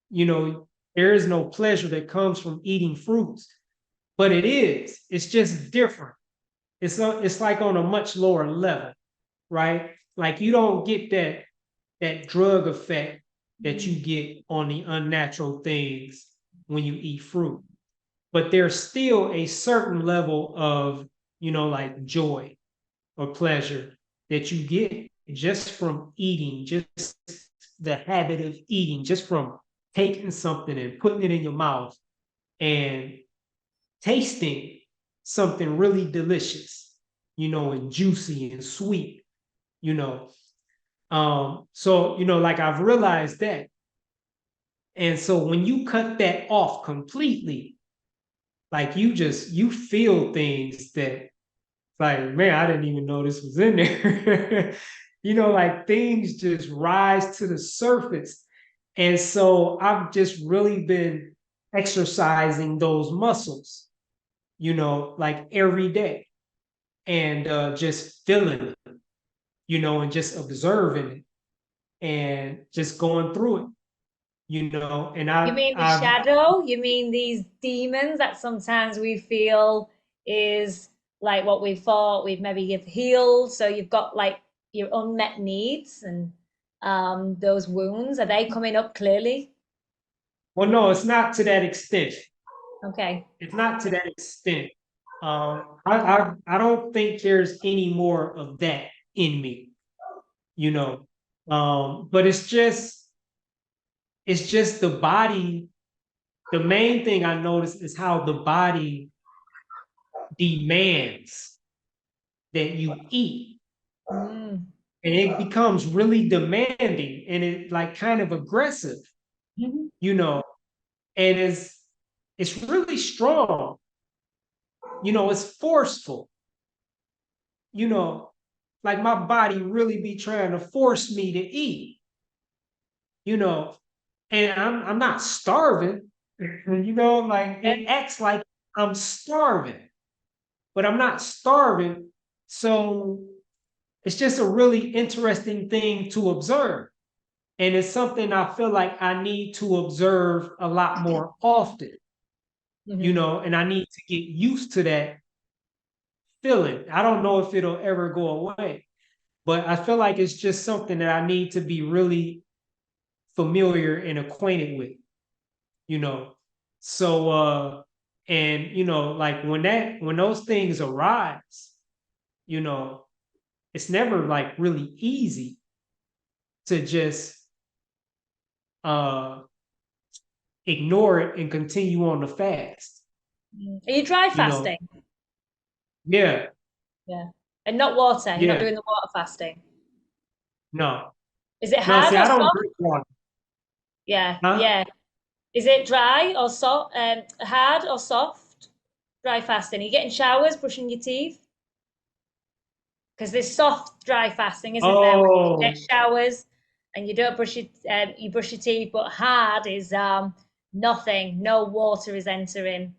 there is no pleasure that comes from eating fruits, but it is. It's just different. It's like on a much lower level, right? Like you don't get that drug effect that you get on the unnatural things when you eat fruit. But there's still a certain level of, like joy or pleasure that you get just from eating, just the habit of eating, just from taking something and putting it in your mouth and tasting something really delicious, and juicy and sweet, you know. So, like I've realized that. And so when you cut that off completely, like you feel things that like, man, I didn't even know this was in there. Like things just rise to the surface. And so I've just really been exercising those muscles, like every day and just feeling it, and just observing it and just going through it, and You mean the I've shadow? You mean these demons that sometimes we feel is like what we thought we've maybe you've healed. So you've got like your unmet needs and those wounds. Are they coming up clearly? well, no, it's not to that extent. Okay. It's not to that extent. I don't think there's any more of that in me, you know. But it's just the body. The main thing I notice is how the body demands that you eat. Mm. And it becomes really demanding and it like kind of aggressive, Mhm. you know, and it's really strong, it's forceful, you know, like my body really be trying to force me to eat, you know, and I'm not starving, like it acts like I'm starving, but I'm not starving. So it's just a really interesting thing to observe. And it's something I feel like I need to observe a lot more often, Mhm. and I need to get used to that feeling. I don't know if it'll ever go away, but I feel like it's just something that I need to be really familiar and acquainted with, you know. So and like when those things arise, you know, it's never like really easy to just uh ignore it and continue on the fast. Are you dry You know, fasting? yeah, Yeah. And not water. You're not yeah, doing the water fasting. no, Is it no. hard See, or I don't soft? drink water. Yeah, Huh? yeah. Is it dry or soft? Hard or soft? Dry fasting. Are you getting showers, brushing your teeth? Because there's soft dry fasting, isn't there? Where you get Oh, showers and you don't brush you brush your teeth. But hard is nothing. No water is entering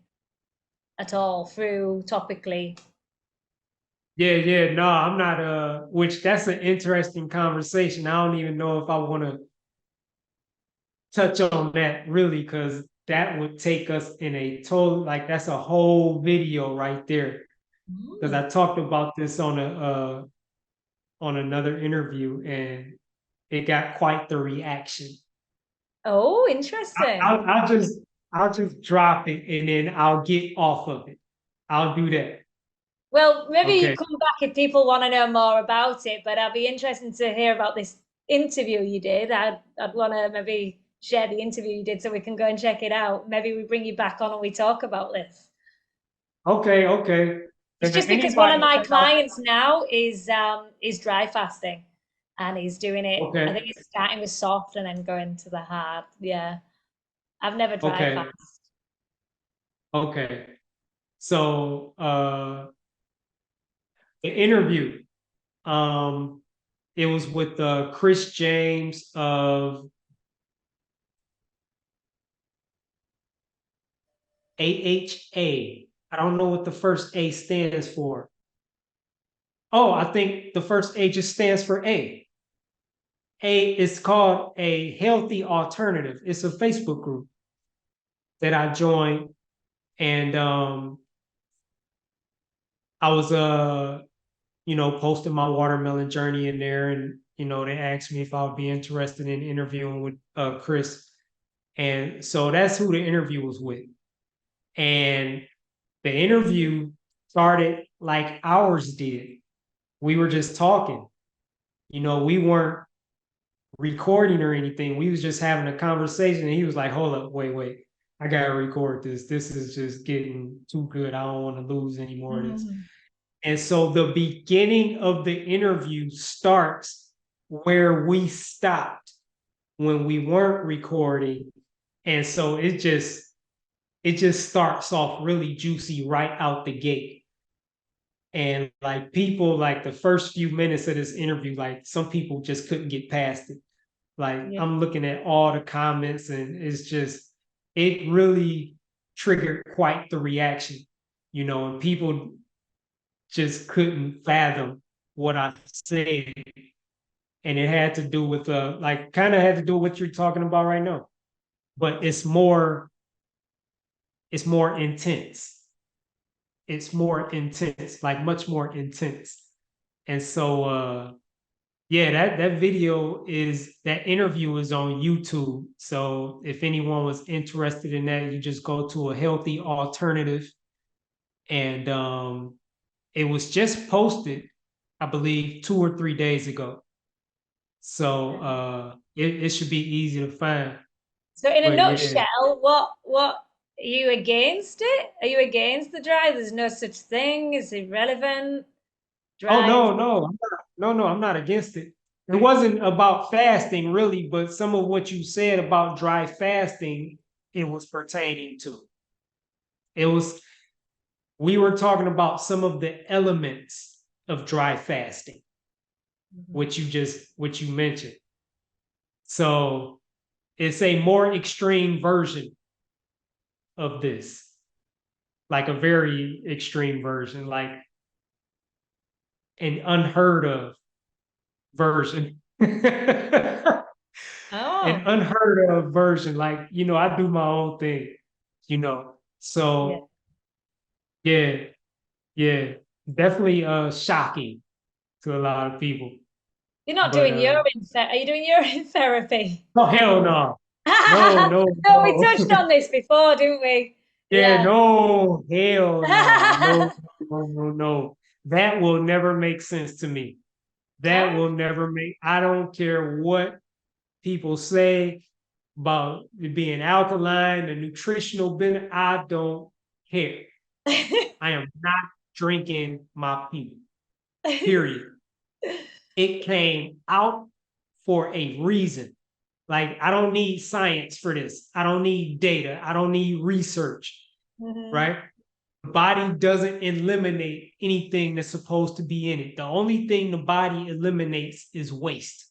at all through topically. yeah, yeah. No, I'm not. Which that's an interesting conversation. I don't even know if I want to touch on that really, because that would take us in a total, like, that's a whole video right there. Because Mm. I talked about this on another interview, and it got quite the reaction. Oh, I, interesting. I'll just drop it and then I'll get off of it. I'll do that. Well, maybe you Okay. come back if people want to know more about it, but I'd be interested to hear about this interview you did. I'd want to maybe share the interview you did so we can go and check it out. Maybe we bring you back on and we talk about this. Okay. Okay. It's If just because one of anybody my check out, clients now is dry fasting and he's doing it. I okay. think he's starting with soft and then going to the hard. Yeah. I've never dry Okay. fast. Okay. So the interview, um, it was with Chris James of AHA. I don't know what the first A stands for. Oh, I think the first A just stands for A. A is called a healthy alternative. It's a Facebook group that I joined, and I was posting my watermelon journey in there, and they asked me if I would be interested in interviewing with Chris, and so that's who the interview was with, and the interview started like ours did. We were just talking. We weren't recording or anything. We was just having a conversation, and he was like, "Hold up, wait, wait, I gotta record this. This is just getting too good. I don't want to lose any more of this." Mm. And so the beginning of the interview starts where we stopped when we weren't recording, and so it just starts off really juicy right out the gate. And like people, like the first few minutes of this interview, like some people just couldn't get past it. Like Yeah. I'm looking at all the comments, and it really triggered quite the reaction, and people just couldn't fathom what I said. And it had to do with like kind of had to do with what you're talking about right now. But it's more intense. It's more intense, like much more intense. And so yeah, that interview is on YouTube. So if anyone was interested in that, you just go to a healthy alternative. And it was just posted, I believe, 2 or 3 days ago. So it should be easy to find. So in a But yeah. nutshell, what are you against it? Are you against the dry? There's no such thing. It's irrelevant. Oh Dry is no, no, no, I'm not against it. It wasn't about fasting really, but some of what you said about dry fasting, it was pertaining to. It was We were talking about some of the elements of dry fasting, Mhm. which you mentioned. So it's a more extreme version of this, like a very extreme version, like an unheard of version. An Oh, unheard of version. Like, I do my own thing, you know. yeah. So yeah, yeah. Definitely shocking to a lot of people. You're not But doing urine Are you doing urine therapy? oh hell no. No, no, No, we no. touched on this before, didn't we? Yeah, Yeah. no, hell no. No, no, no, no. That will never make sense to me. That will never make, I don't care what people say about it being alkaline, the nutritional benefit. I don't care. I am not drinking my pee. Period. It came out for a reason. Like, I don't need science for this. I don't need data. I don't need research, Hmm. right? The body doesn't eliminate anything that's supposed to be in it. The only thing the body eliminates is waste.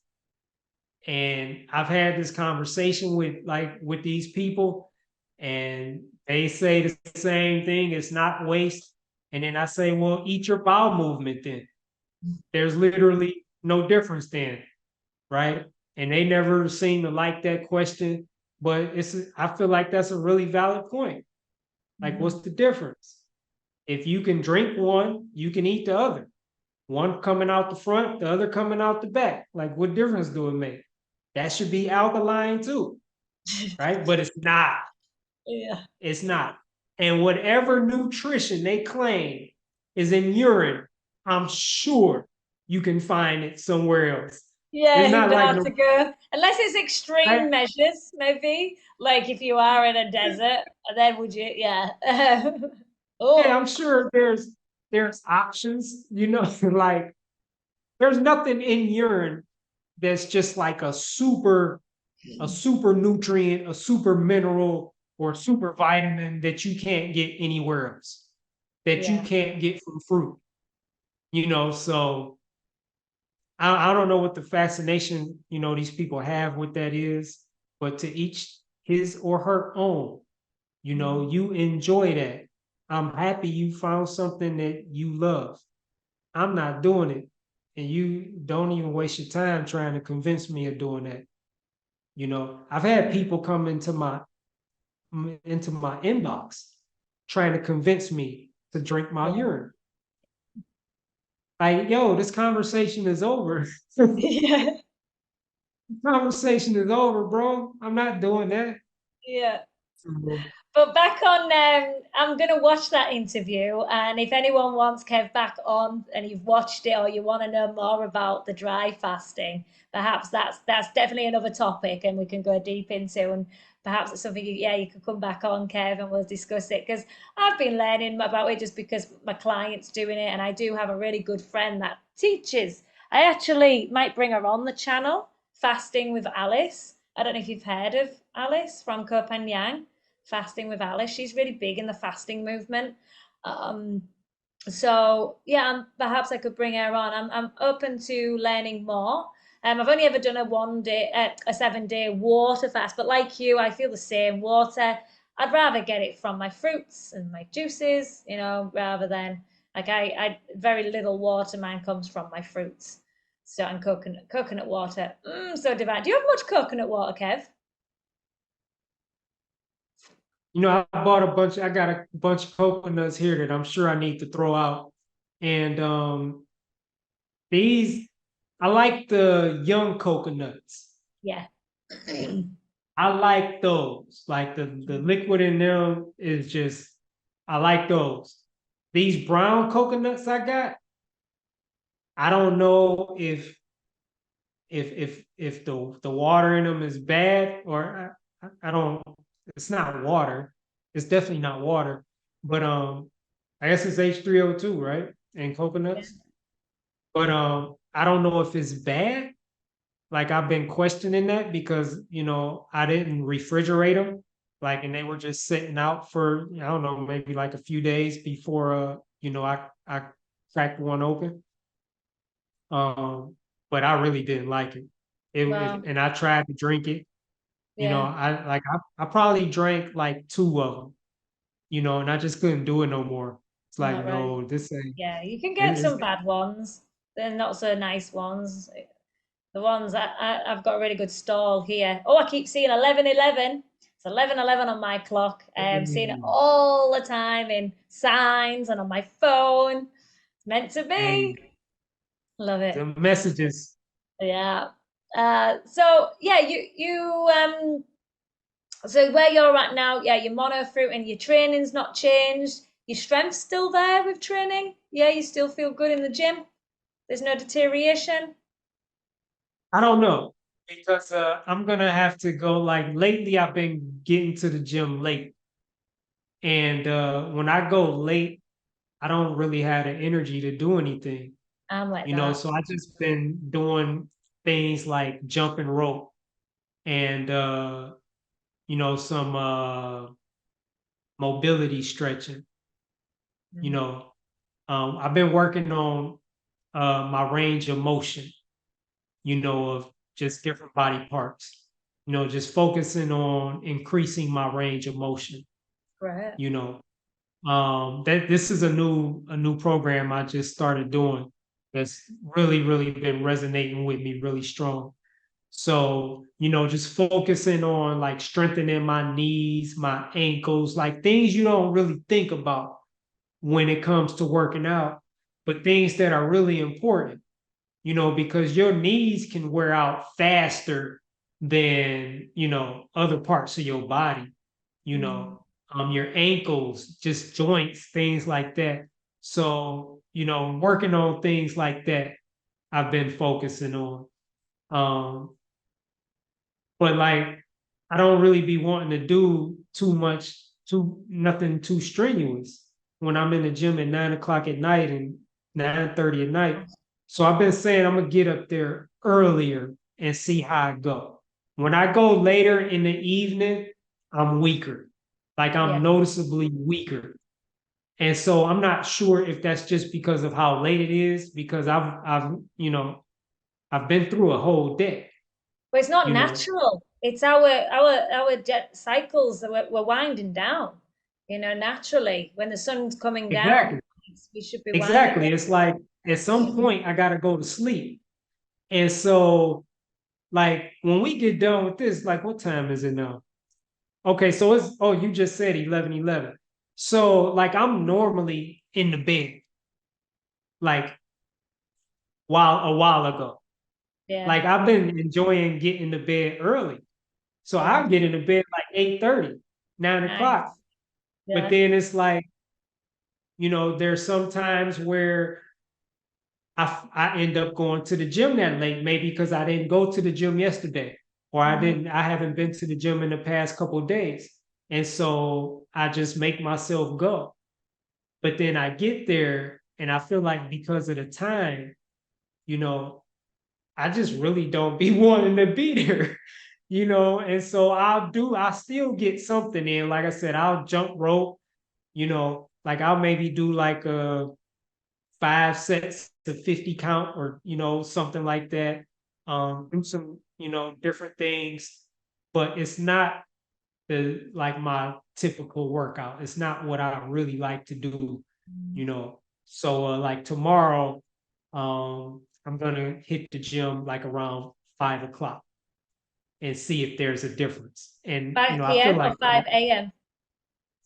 And I've had this conversation with these people, and they say the same thing. It's not waste. And then I say, well, eat your bowel movement then. There's literally no difference then, right? And they never seem to like that question, but I feel like that's a really valid point. Like, Hmm. what's the difference? If you can drink one, you can eat the other. One coming out the front, the other coming out the back. Like, what difference do it make? That should be alkaline too, right? But it's not. Yeah. It's not. And whatever nutrition they claim is in urine, I'm sure you can find it somewhere else. Yeah, It's you not don't like have no. to go unless it's Right? extreme measures, maybe. Like if you are in a desert, then would you? Yeah. Yeah, Oh, I'm sure there's options, like there's nothing in urine that's just like a super nutrient, a super mineral, or a super vitamin that you can't get anywhere else, that you yeah. can't get from fruit. So I don't know what the fascination, these people have with that is, but to each his or her own. Mm. You enjoy that. I'm happy you found something that you love. I'm not doing it. And you don't even waste your time trying to convince me of doing that. I've had people come into my inbox trying to convince me to drink my Yeah. urine. Like, yo, this conversation is over. This Yeah. conversation is over, bro. I'm not doing that. Yeah. So, But back on, I'm going to watch that interview. And if anyone wants Kev back on and you've watched it or you want to know more about the dry fasting, perhaps that's definitely another topic and we can go deep into. And perhaps it's something, you could come back on, Kev, and we'll discuss it. Because I've been learning about it just because my client's doing it. And I do have a really good friend that teaches. I actually might bring her on the channel, Fasting with Alice. I don't know if you've heard of Alice from Copenhagen. Fasting with Alice. She's really big in the fasting movement. Um, so yeah, perhaps I could bring her on. I'm open to learning more. I've only ever done a 7 day water fast, but like you, I feel the same. Water, I'd rather get it from my fruits and my juices, rather than like very little water. Mine comes from my fruits. So and coconut water, so divine. Do you have much coconut water, Kev? I got a bunch of coconuts here that I'm sure I need to throw out. And these, I like the young coconuts. Yeah. I like those. Like the liquid in them is just, I like those. These brown coconuts I got, I don't know if the water in them is bad, or I don't. It's not water. It's definitely not water. But I guess it's H3O2, right? And Yeah. coconuts. But I don't know if it's bad. Like, I've been questioning that because I didn't refrigerate them, like, and they were just sitting out for, I don't know, maybe like a few days before I cracked one open. But I really didn't like it. Wow. And I tried to drink it. Yeah. I probably drank like two of them. And I just couldn't do it no more. It's like, Not right. no, this ain't. Yeah, you can get It's, some bad ones. They're not so nice ones. The ones I've got a really good stall here. Oh, I keep seeing 11:11. It's 11:11 on my clock. Seeing it all the time in signs and on my phone. It's meant to hey, be. Love the it. messages. Yeah. So yeah, so where you're at now, yeah, your mono fruit and your training's not changed. Your strength's still there with training. Yeah, you still feel good in the gym. There's no deterioration. I don't know, because I'm gonna have to go. Like, lately, I've been getting to the gym late, and when I go late, I don't really have the energy to do anything. I'm like that. So I just been doing things like jumping rope, and some mobility stretching. You Mm. know, I've been working on my range of motion, of just different body parts, just focusing on increasing my range of motion, Right. you know. That this is a new program I just started doing that's really, really been resonating with me really strong. So, just focusing on like strengthening my knees, my ankles, like things you don't really think about when it comes to working out, but things that are really important, because your knees can wear out faster than, other parts of your body, you Mm. know, your ankles, just joints, things like that. So, working on things like that, I've been focusing on. Um, but like, I don't really be wanting to do too much, nothing too strenuous when I'm in the gym at 9 o'clock at night and 9:30 at night. So I've been saying I'm gonna get up there earlier and see how I go. When I go later in the evening, I'm weaker. Like Yeah. I'm noticeably weaker. And so I'm not sure if that's just because of how late it is, because I've been through a whole day, But it's not you know. natural. It's our jet cycles that we're winding down. Naturally, when the sun's coming down, Exactly. we should be winding Exactly. It's like at some down. point I gotta go to sleep. And so like when we get done with this, like what time is it now? Okay, so you just said 11:11. So like I'm normally in the bed like a while ago. Yeah, Like I've been enjoying getting to bed early. So yeah, I'll get into bed like 8:30, 9 o'clock. nice. But Yeah. then it's like, there's some times where I end up going to the gym that late, maybe because I didn't go to the gym yesterday, or Mhm. I haven't been to the gym in the past couple of days. And so I just make myself go. But then I get there and I feel like because of the time, you know, I just really don't be wanting to be there, and so I still get something in. Like I said, I'll jump rope, like I'll maybe do like a 5 sets to 50 count or, something like that. Do some, different things, but it's not like my typical workout. It's not what I really like to do, you know. So like tomorrow, I'm gonna hit the gym like around 5 o'clock and see if there's a difference. And 5 I feel p.m. or like 5 a.m.?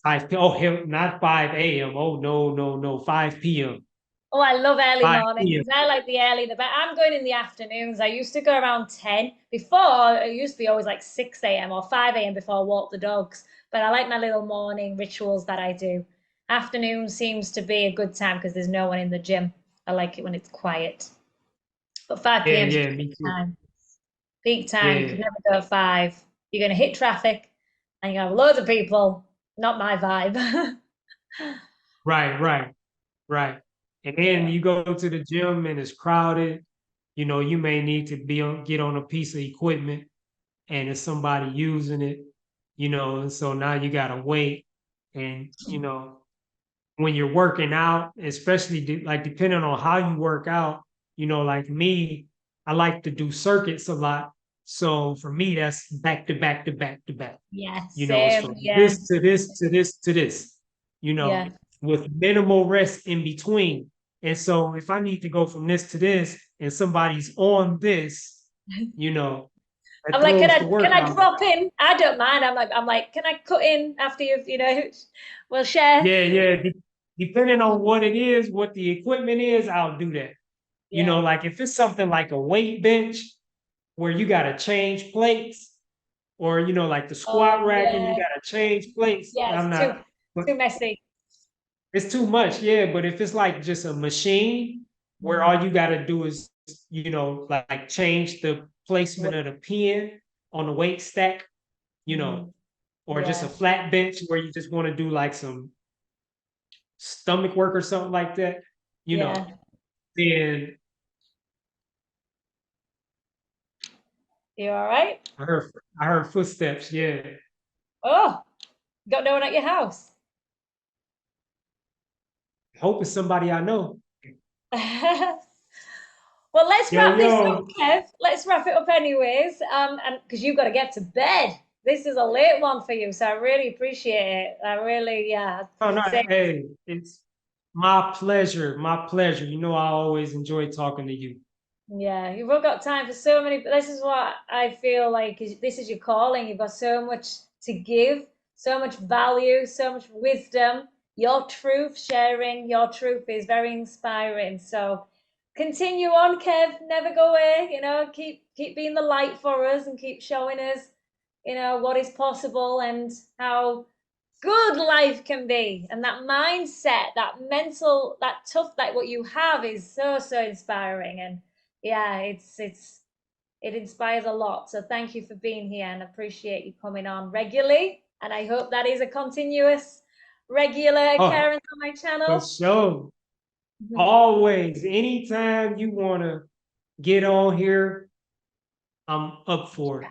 5 oh hell, not 5 a.m. Oh no, no, no, 5 p.m. Oh, I love early 5 p.m. mornings. I like the early, the better. I'm going in the afternoons. I used to go around 10. Before, it used to be always like 6 a.m. or 5 a.m. before I walk the dogs. But I like my little morning rituals that I do. Afternoon seems to be a good time because there's no one in the gym. I like it when it's quiet. But 5 Yeah, p.m. is yeah, peak me too. time. Peak time. You Yeah, can never go at 5. You're going to hit traffic and you have loads of people. Not my vibe. right, right, right. And then Yeah. you go to the gym and it's crowded. You may need to get on a piece of equipment and it's somebody using it, and so now you gotta wait. And when you're working out, especially like depending on how you work out, like me, I like to do circuits a lot. So for me, that's back to back to back to back. Yeah, So same. Yeah. this to this to this to this, Yeah. with minimal rest in between. And so if I need to go from this to this and somebody's on this, you know, that I'm like, can throws I the can I workout. drop in? I don't mind. I'm like, can I cut in after you've. We'll share. Yeah, yeah. Depending on what it is, what the equipment is, I'll do that. Yeah. Like if it's something like a weight bench where you got to change plates, or like the Oh squat rack and you yeah. got to change plates, Yeah, I'm it's too not. But too messy. it's too much, yeah. But if it's like just a machine where Mm. all you got to do is, like change the placement of the pin on the weight stack, you know, Mm. or just a Yeah. flat bench where you just want to do like some stomach work or something like that, you know, Yeah. then You all right? I heard footsteps. Yeah. Oh, got no one at your house. Hope it's somebody I know. Well, let's Yo, wrap this up, yo. Kev. Let's wrap it up anyways. And because you've got to get to bed. This is a late one for you, so I really appreciate it. I really, yeah. Oh no, So hey, it's my pleasure. My pleasure. You know I always enjoy talking to you. yeah, you've all got time for so many. This is what I feel like this is your calling. You've got so much to give, so much value, so much wisdom. Your truth, sharing your truth is very inspiring. So continue on, Kev. Never go away. Keep being the light for us and keep showing us, what is possible and how good life can be. And that mindset, that mental, that tough, like what you have is so, so inspiring. And yeah, it inspires a lot. So thank you for being here and appreciate you coming on regularly. And I hope that is a continuous, regular Oh, occurrence on my for channel. sure. Always, anytime you want to get on here, I'm up for it.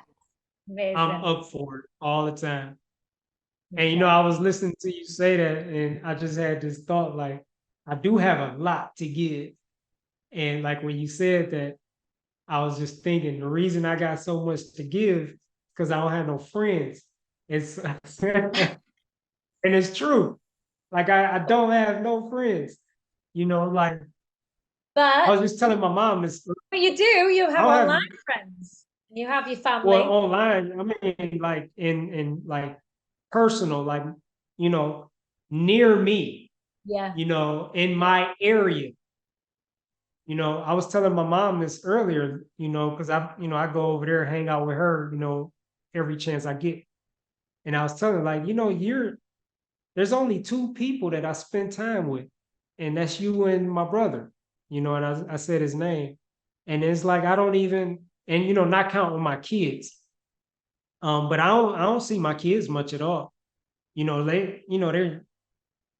I'm Amazing. up for it all the time. And Okay. I was listening to you say that, and I just had this thought like, I do have a lot to give. And like when you said that, I was just thinking the reason I got so much to give because I don't have no friends. It's and it's true. Like I don't have no friends. Like I But was just telling my mom this. but you do, you I have don't online have friends. You have your well family. online. I mean, like in like personal, like you know, near me. Yeah. In my area. I was telling my mom this earlier. Because I go over there, hang out with her. Every chance I get. And I was telling her, like, there's only two people that I spend time with, and that's you and my brother. And I said his name. And it's like I don't even and not counting my kids. But I don't see my kids much at all. They're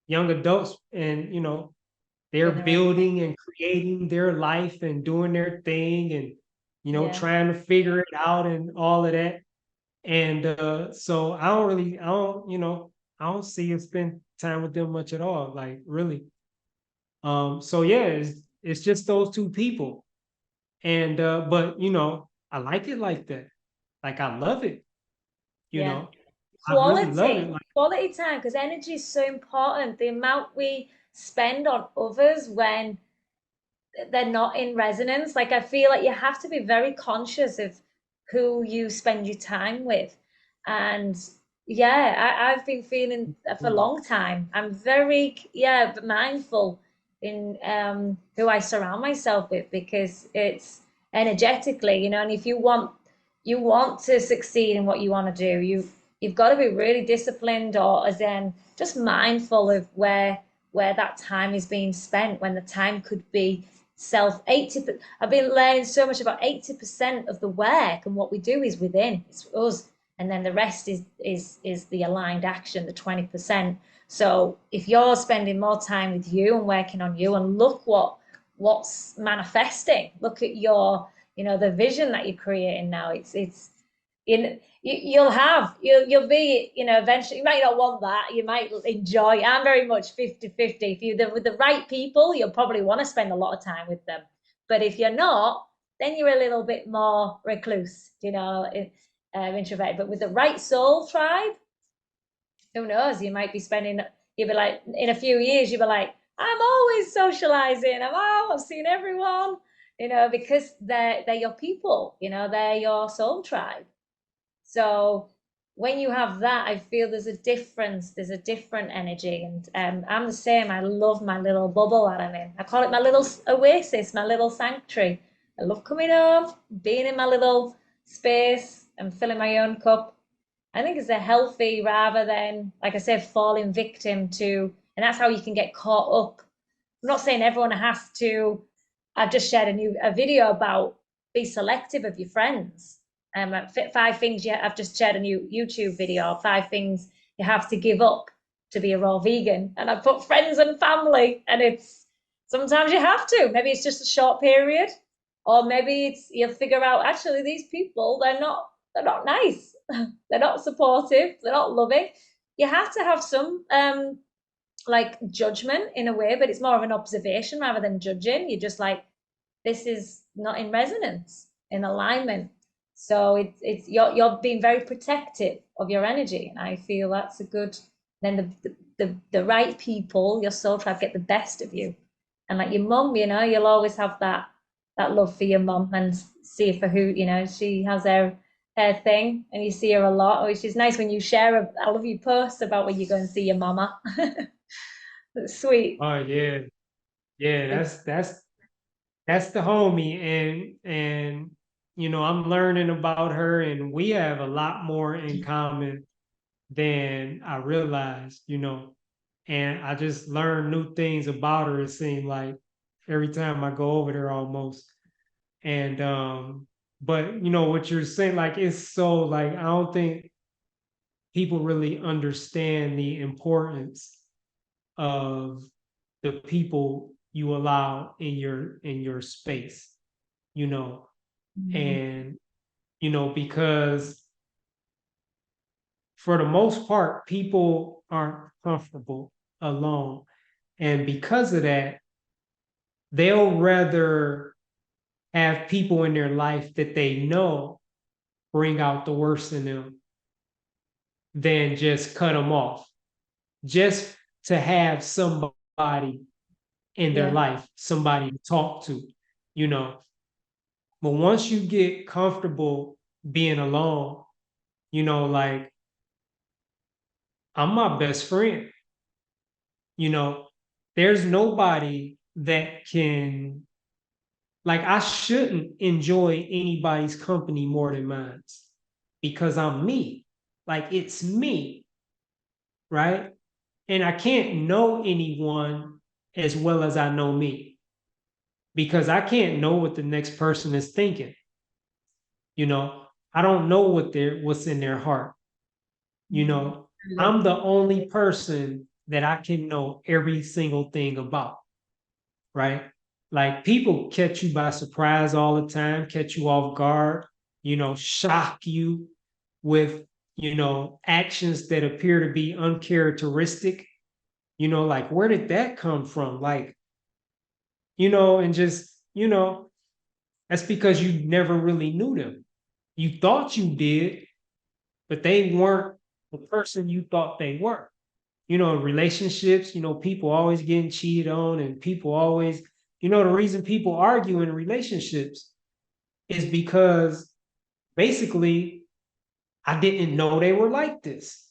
young adults and they're Doing their own thing. building and creating their life and doing their thing and Yeah. trying to figure it out and all of that. And so I don't see and spend time with them much at all, like really. So yeah, it's just those two people. And but I like it like that. Like I love it, you Yeah. know. I really love it. Quality, Like quality time, because energy is so important. The amount we spend on others when they're not in resonance. Like I feel like you have to be very conscious of who you spend your time with. And yeah, I've been feeling for a long time. I'm very, yeah, mindful in who I surround myself with because it's energetically, and if you want to succeed in what you want to do, you've got to be really disciplined or as in just mindful of where that time is being spent when the time could be self 80. I've been learning so much about 80% of the work and what we do is within, it's us, and then the rest is the aligned action, the 20%. So if you're spending more time with you and working on you, and look what's manifesting, look at your the vision that you're creating now. It's you'll be eventually. You might not want that, you might enjoy. I'm very much 50-50. If you're with the right people, you'll probably want to spend a lot of time with them, but if you're not, then you're a little bit more recluse, introverted. But with the right soul tribe, who knows, you might be spending, you'll be like, in a few years you'll be like, I'm always socializing, I've seen everyone, because they're your people, they're your soul tribe. So when you have that, I feel there's a difference. There's a different energy, and I'm the same. I love my little bubble that I'm in. I call it my little oasis, my little sanctuary. I love coming home, being in my little space, and filling my own cup. I think it's a healthy rather than, like I said, falling victim to, and that's how you can get caught up. I'm not saying everyone has to. I've just shared a video about be selective of your friends. 5 things I've just shared a new YouTube video. 5 things you have to give up to be a raw vegan, and I put friends and family, and it's sometimes you have to. Maybe it's just a short period, Or maybe it's you'll figure out actually these people, they're not nice. They're not supportive, they're not loving. You have to have some like judgment in a way, but it's more of an observation rather than judging. You're just like, this is not in resonance, in alignment. So it's you're being very protective of your energy, and I feel that's a good. Then the right people, your soul tribe, get the best of you, and like your mum, you'll always have that love for your mum and see for who she has her thing, and you see her a lot, which is nice when you share. I love your posts about when you go and see your mama. That's sweet. Oh yeah, yeah. That's the homie, and I'm learning about her, and we have a lot more in common than I realized. And I just learn new things about her. It seemed like every time I go over there, almost. And but what you're saying, like it's so like I don't think people really understand the importance of the people you allow in your space, you know, Mm. and because for the most part, people aren't comfortable alone. And because of that, they'll rather have people in their life that they know bring out the worst in them than just cut them off. Just to have somebody in their Yeah. life, somebody to talk to, you know. But once you get comfortable being alone, like I'm my best friend, you know, there's nobody that can, like, I shouldn't enjoy anybody's company more than mine because I'm me. Like, it's me, right? And I can't know anyone as well as I know me because I can't know what the next person is thinking. You know, I don't know what's in their heart. You know, I'm the only person that I can know every single thing about, right? Like people catch you by surprise all the time, catch you off guard, shock you with, actions that appear to be uncharacteristic. Like where did that come from? Like, and just, that's because you never really knew them. You thought you did, but they weren't the person you thought they were. Relationships, people always getting cheated on, and people always, the reason people argue in relationships is because basically I didn't know they were like this,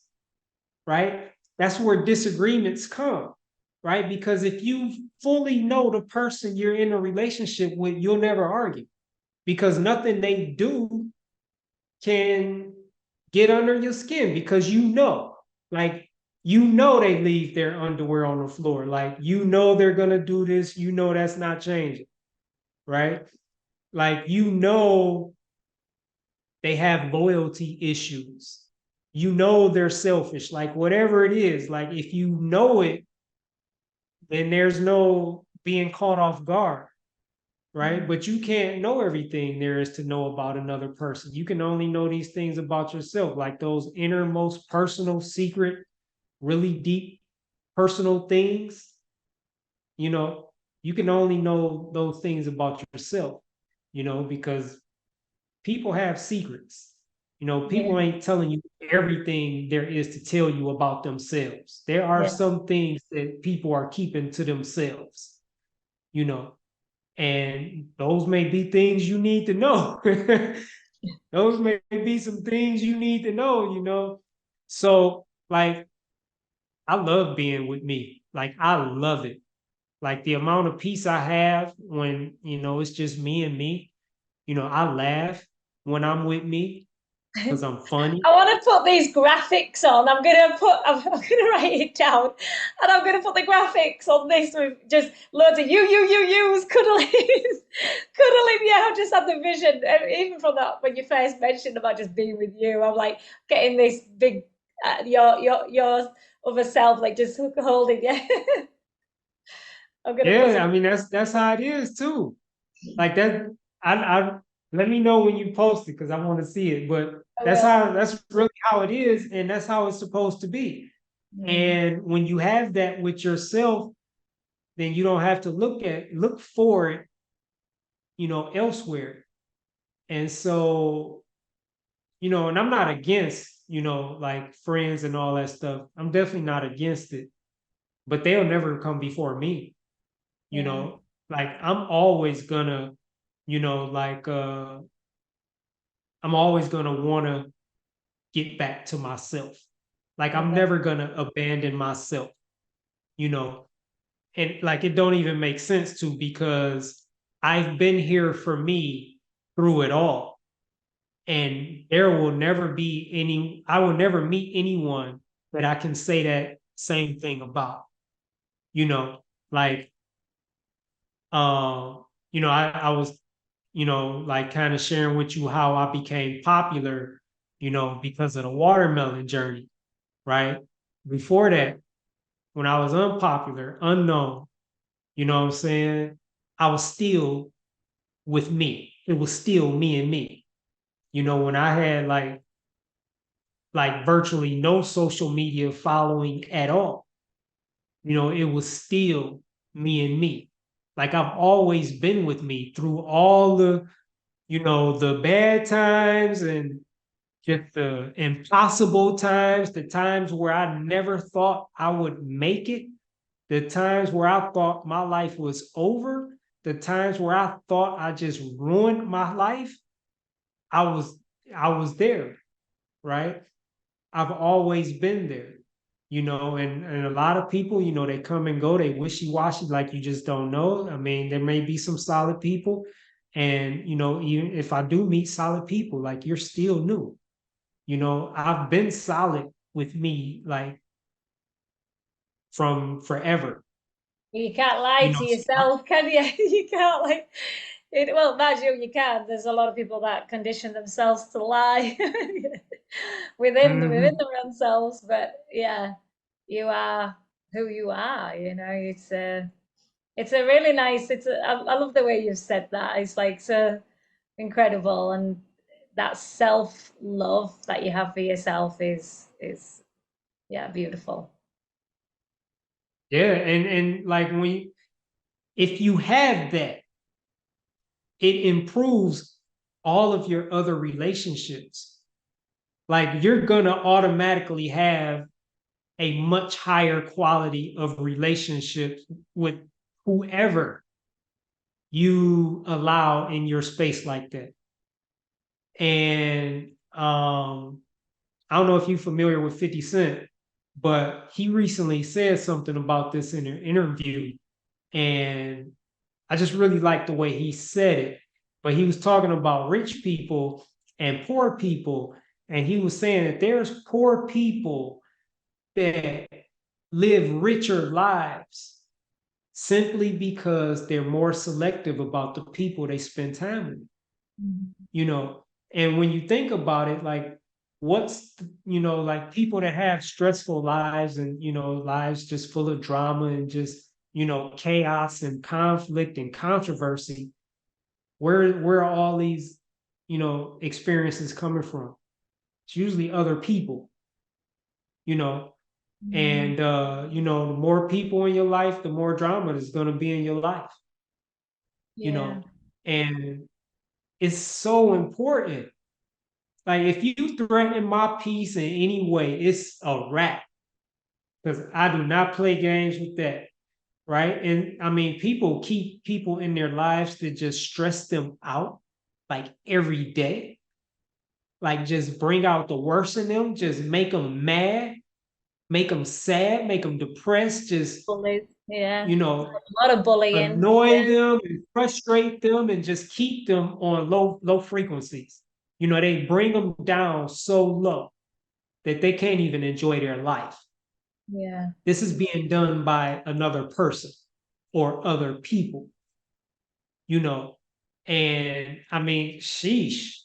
right? That's where disagreements come, right? Because if you fully know the person you're in a relationship with, you'll never argue because nothing they do can get under your skin because like, they leave their underwear on the floor. Like, they're going to do this. That's not changing, right? Like, they have loyalty issues. They're selfish. Like, whatever it is, like, if you know it, then there's no being caught off guard, right? But you can't know everything there is to know about another person. You can only know these things about yourself, like those innermost personal, secret, really deep personal things. You know, you can only know those things about yourself, because people have secrets. Yeah. People ain't telling you everything there is to tell you about themselves. There are Yeah. some things that people are keeping to themselves, you know, and those may be things you need to know. Those may be some things you need to know. So, like, I love being with me. Like, I love it. Like, the amount of peace I have when, it's just me and me. I laugh when I'm with me because I'm funny. I want to put these graphics on. I'm gonna write it down, and I'm gonna put the graphics on this with just loads of yous, cuddling, cuddling. Yeah, I just had the vision, even from that when you first mentioned about just being with you. I'm like getting this big, your other self, like just holding you. I'm gonna put Yeah, some. I mean that's how it is too. Like that, I let me know when you post it because I want to see it. But I will. that's really how it is, and that's how it's supposed to be. Mm, And when you have that with yourself, then you don't have to look for it, elsewhere. And so, and I'm not against, like friends and all that stuff. I'm definitely not against it, but they'll never come before me, you yeah. know. Like I'm always gonna, like I'm always gonna wanna get back to myself. Like Love I'm it. never gonna abandon myself, you know. And like it don't even make sense to because I've been here for me through it all. And there will never be I will never meet anyone that I can say that same thing about, you know, like, uh, I was, like kind of sharing with you how I became popular, because of the watermelon journey, right? Before that, when I was unpopular, unknown, you know what I'm saying? I was still with me. It was still me and me. When I had like virtually no social media following at all. It was still me and me. Like I've always been with me through all the bad times and just the impossible times, the times where I never thought I would make it, the times where I thought my life was over, the times where I thought I just ruined my life. I was I was there, right? I've always been there, and a lot of people, they come and go, they wishy-washy, like you just don't know. I mean, there may be some solid people. And, even if I do meet solid people, like you're still new. I've been solid with me like from forever. You can't lie to So I- yourself, can you? You can't like it. Well, mind you, you can. There's a lot of people that condition themselves to lie within Mhm. their own selves. But yeah, you are who you are. It's a really nice. I love the way you've said that. It's like so incredible, and that self love that you have for yourself is yeah beautiful. Yeah, and like if you have that, it improves all of your other relationships. Like you're gonna automatically have a much higher quality of relationships with whoever you allow in your space like that. And I don't know if you're familiar with 50 Cent, but he recently said something about this in an interview. And I just really like the way he said it. But he was talking about rich people and poor people. And he was saying that there's poor people that live richer lives simply because they're more selective about the people they spend time with, Mhm. you know. And when you think about it, like like people that have stressful lives and lives just full of drama and just chaos and conflict and controversy, where are all these experiences coming from? It's usually other people, you know. Mhm. And the more people in your life, the more drama there's going to be in your life, you Yeah. know. And it's so important. Like if you threaten my peace in any way, it's a wrap. Because I do not play games with that. Right. And I mean, people keep people in their lives to just stress them out like every day. Like just bring out the worst in them, just make them mad, make them sad, make them depressed, just, Bullies. Yeah. you know, A lot of bullying. annoy them and frustrate them and just keep them on low frequencies. They bring them down so low that they can't even enjoy their life. Yeah. This is being done by another person or other people, you know. And I mean, sheesh,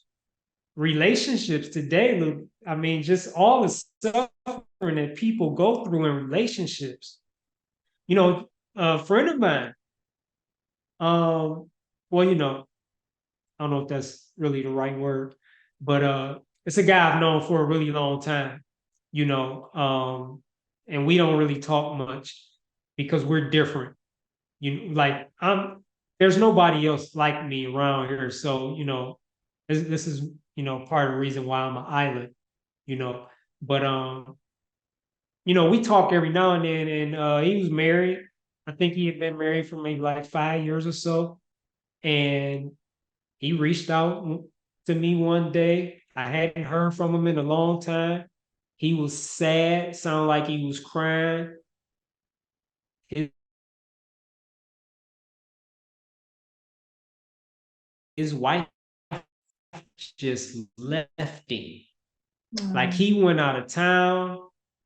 relationships today look, I mean, just all the suffering that people go through in relationships. A friend of mine, um, well, I don't know if that's really the right word, but it's a guy I've known for a really long time, you know, and we don't really talk much because we're different. Like there's nobody else like me around here, so this is part of the reason why I'm an island, you know. But we talk every now and then, and he was married. I think he had been married for maybe like 5 years or so, and he reached out to me one day. I hadn't heard from him in a long time. He was sad, sounded like he was crying. His, his wife just left him. Like Mm. he went out of town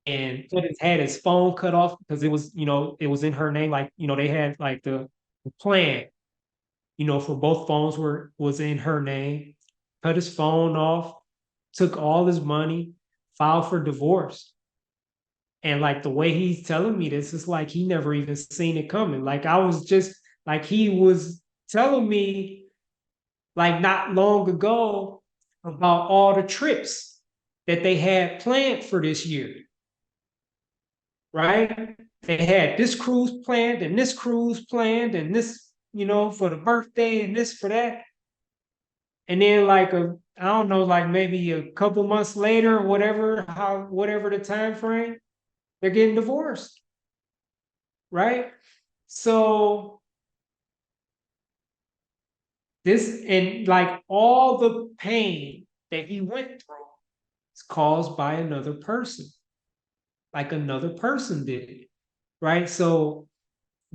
and had his phone cut off because it was in her name. Like, they had like the plan, for both phones was in her name. Cut his phone off, took all his money, filed for divorce. And like the way he's telling me this, it's like he never even seen it coming. Like I was just like he was telling me like not long ago about all the trips that they had planned for this year, right? They had this cruise planned and this cruise planned and this, for the birthday and this for that. And then I don't know, like maybe a couple months later, whatever the time frame, they're getting divorced, right? So this and like all the pain that he went through is caused by another person, like another person did it, right? So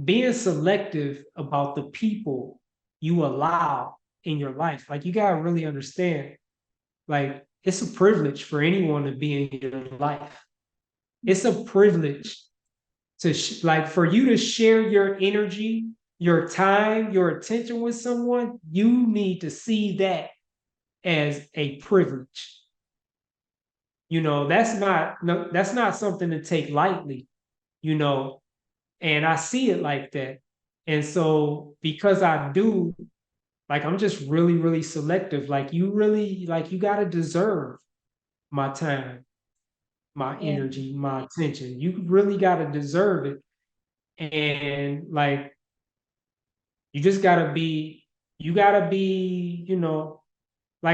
being selective about the people you allow in your life, like you gotta really understand, like it's a privilege for anyone to be in your life. It's a privilege like for you to share your energy, your time, your attention with someone. You need to see that as a privilege. That's not no, that's not something to take lightly, you know, and I see it like that. And so because I do, like I'm just really, really selective. Like you gotta deserve my time, my Yeah. energy, my attention. You really gotta deserve it. And like you just gotta be, like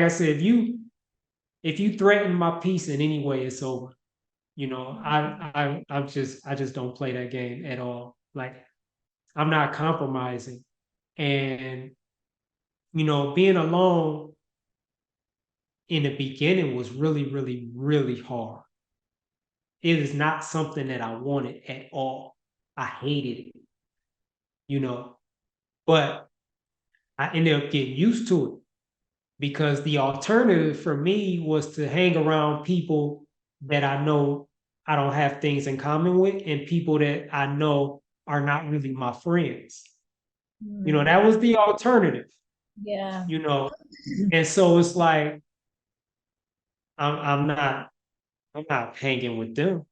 I said, if you threaten my peace in any way, it's over. I just don't play that game at all. Like I'm not compromising. And being alone in the beginning was really, really, really hard. It is not something that I wanted at all. I hated it, you know, but I ended up getting used to it because the alternative for me was to hang around people that I know I don't have things in common with and people that I know are not really my friends. Mm. That was the alternative, Yeah. you know. And so it's like I'm not hanging with them.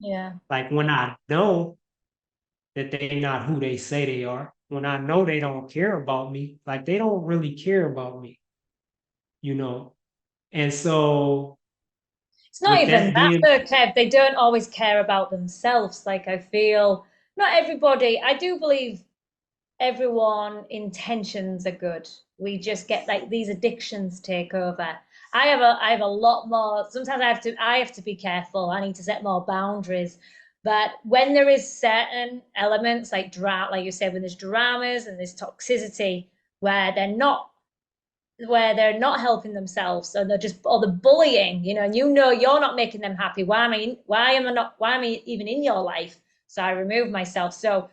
Yeah. Like when I know that they're not who they say they are, when I know they don't care about me, like they don't really care about me, you know. And so It's not with even that that being though, Kev. They don't always care about themselves. Like I feel not everybody, I do believe everyone intentions are good. We just get like these addictions take over. I have a lot more. Sometimes I have to be careful. I need to set more boundaries. But when there is certain elements like like you said, when there's dramas and there's toxicity where they're not helping themselves, so they're just or the bullying, and you're not making them happy. Why am I even in your life? So I remove myself. So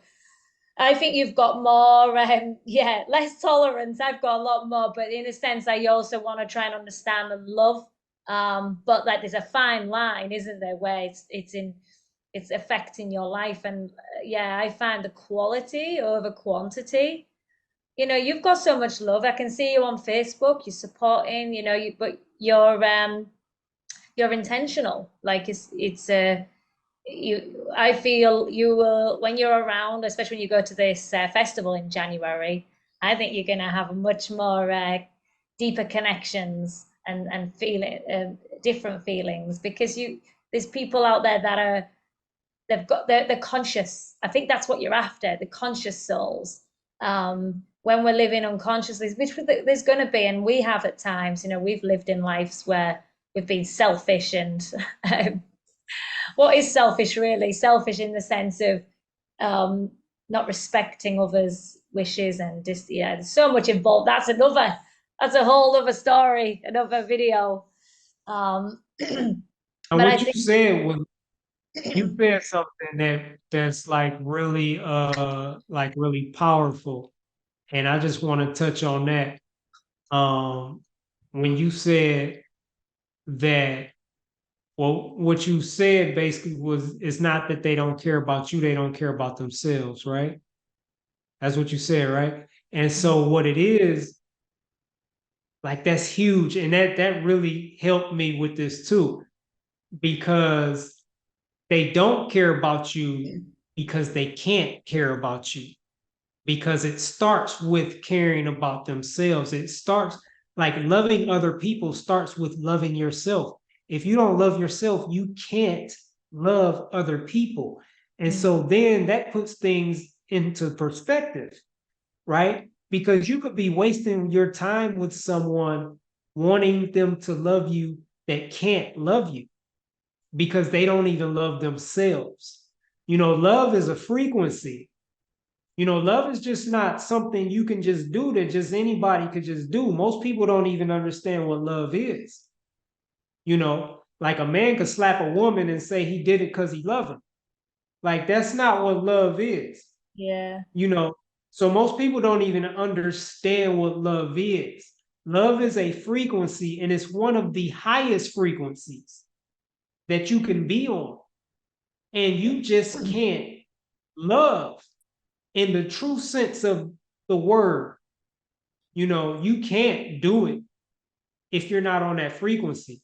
I think you've got more, less tolerance. I've got a lot more, but in a sense, I also want to try and understand and love. But like, there's a fine line, isn't there, where it's affecting your life, and yeah, I find the quality over quantity. You've got so much love. I can see you on Facebook. You're supporting. But you're intentional. Like I feel you will, when you're around, especially when you go to this festival in January. I think you're going to have a much more deeper connections and feeling different feelings, because there's people out there that are they're conscious. I think that's what you're after, the conscious souls. When we're living unconsciously, which there's going to be, and we have at times, we've lived in lives where we've been selfish and what is selfish really? Selfish in the sense of not respecting others' wishes and just there's so much involved. That's a whole other story, another video. And But I what you think said was, you said something that's like really powerful. And I just want to touch on that. When you said that, well, what you said basically was, it's not that they don't care about you, they don't care about themselves, right? That's what you said, right? And so what it is, like, that's huge. And that really helped me with this too, because they don't care about you because they can't care about you. Because it starts with caring about themselves. It starts, like, loving other people starts with loving yourself. If you don't love yourself, you can't love other people. And so then that puts things into perspective, right? Because you could be wasting your time with someone wanting them to love you that can't love you because they don't even love themselves. Love is a frequency. Love is just not something you can just do that just anybody could just do. Most people don't even understand what love is. Like, a man could slap a woman and say he did it because he loved her. Like, that's not what love is. yeah. So most people don't even understand what love is. Love is a frequency, and it's one of the highest frequencies that you can be on. And you just can't love in the true sense of the word. You can't do it if you're not on that frequency.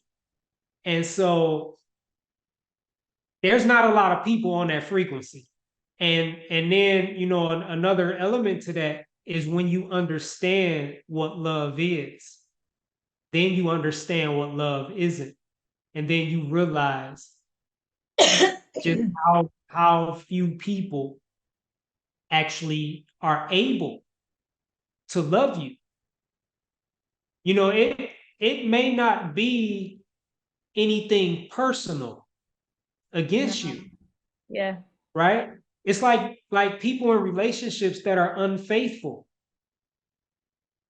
And so there's not a lot of people on that frequency. And then, another element to that is when you understand what love is, then you understand what love isn't. And then you realize just how few people actually are able to love you. It may not be anything personal against No. you, Yeah. right? It's like people in relationships that are unfaithful.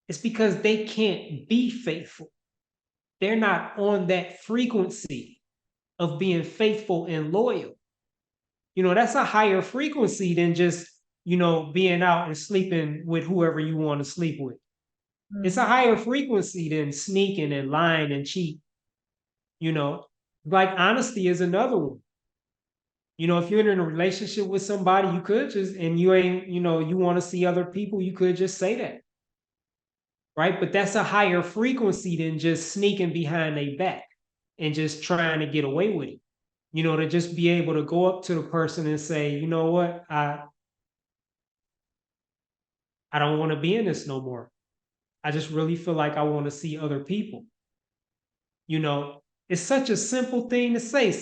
It's because they can't be faithful. They're not on that frequency of being faithful and loyal. That's a higher frequency than just, being out and sleeping with whoever you want to sleep with. It's a higher frequency than sneaking and lying and cheating. Like, honesty is another one. If you're in a relationship with somebody, you could just, and you ain't, you want to see other people, you could just say that. Right. But that's a higher frequency than just sneaking behind their back and just trying to get away with it. To just be able to go up to the person and say, you know what, I don't want to be in this no more. I just really feel like I want to see other people. It's such a simple thing to say,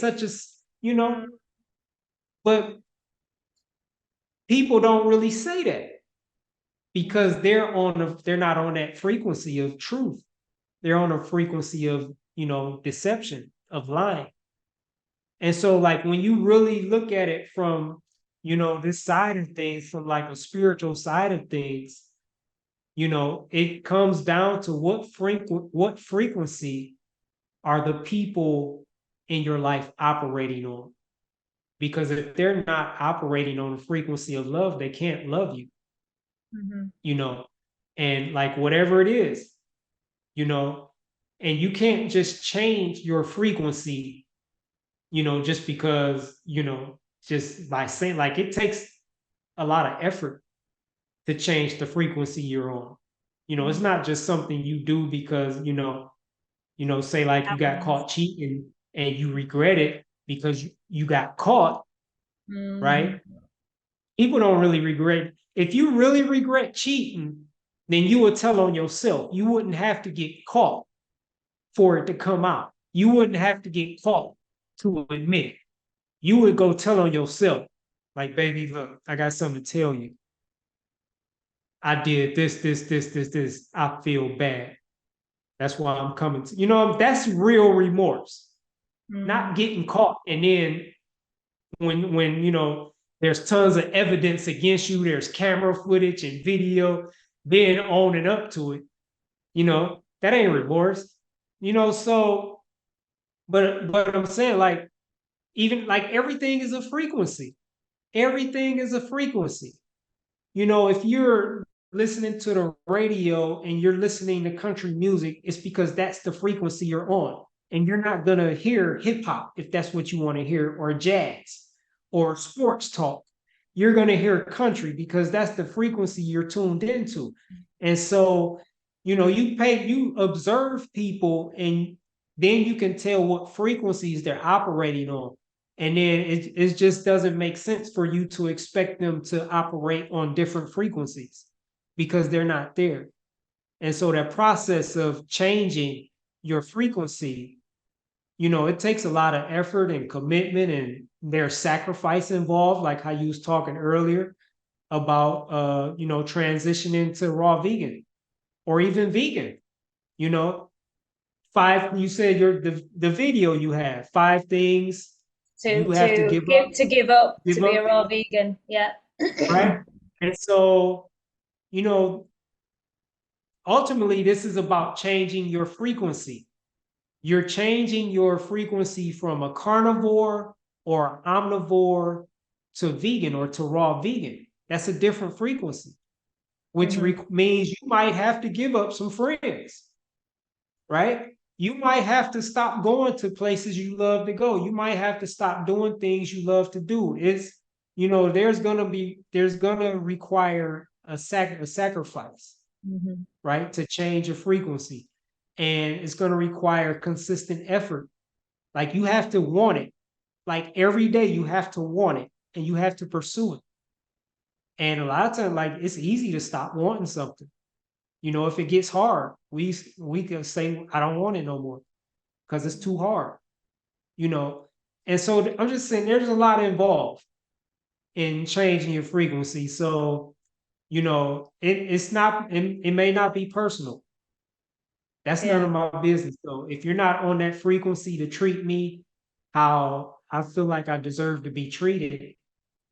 but people don't really say that because they're not on that frequency of truth. They're on a frequency of, deception, of lying. And so, like, when you really look at it from, this side of things, from like a spiritual side of things, it comes down to what frequency are the people in your life operating on? Because if they're not operating on the frequency of love, they can't love you. you know, and like whatever it is, you know, and you can't just change your frequency, just because, just by saying, like, it takes a lot of effort to change the frequency you're on. It's not just something you do because, say like you got caught cheating and you regret it because you got caught, right? People don't really regret. If you really regret cheating, then you would tell on yourself. You wouldn't have to get caught for it to come out. You wouldn't have to get caught to admit it. You would go tell on yourself, like, baby, look, I got something to tell you. I did this. I feel bad. That's why I'm coming to, that's real remorse. Not getting caught. And then when there's tons of evidence against you, there's camera footage and video, then owning up to it, that ain't remorse. So but I'm saying, like, even like everything is a frequency. Everything is a frequency. If you're listening to the radio and you're listening to country music, it's because that's the frequency you're on. And you're not going to hear hip hop if that's what you want to hear, or jazz or sports talk. You're going to hear country because that's the frequency you're tuned into. And so, you observe people, and then you can tell what frequencies they're operating on. And then it just doesn't make sense for you to expect them to operate on different frequencies because they're not there. And so that process of changing your frequency, it takes a lot of effort and commitment, and there's sacrifice involved, like how you was talking earlier about, transitioning to raw vegan or even vegan. You said the video you have 5 things you have to give up. To give up to Give be up, a raw vegan. Yeah. right? And so, you know, ultimately, this is about changing your frequency. You're changing your frequency from a carnivore or omnivore to vegan or to raw vegan. That's a different frequency, which means you might have to give up some friends, right? You might have to stop going to places you love to go. You might have to stop doing things you love to do. There's gonna require a sacrifice, right, to change your frequency, and it's gonna require consistent effort. Like, you have to want it. Like, every day you have to want it, and you have to pursue it. And a lot of times, like, it's easy to stop wanting something. If it gets hard, we can say, I don't want it no more because it's too hard. And so I'm just saying, there's a lot involved in changing your frequency. So, it may not be personal. That's none of my business. So if you're not on that frequency to treat me how I feel like I deserve to be treated,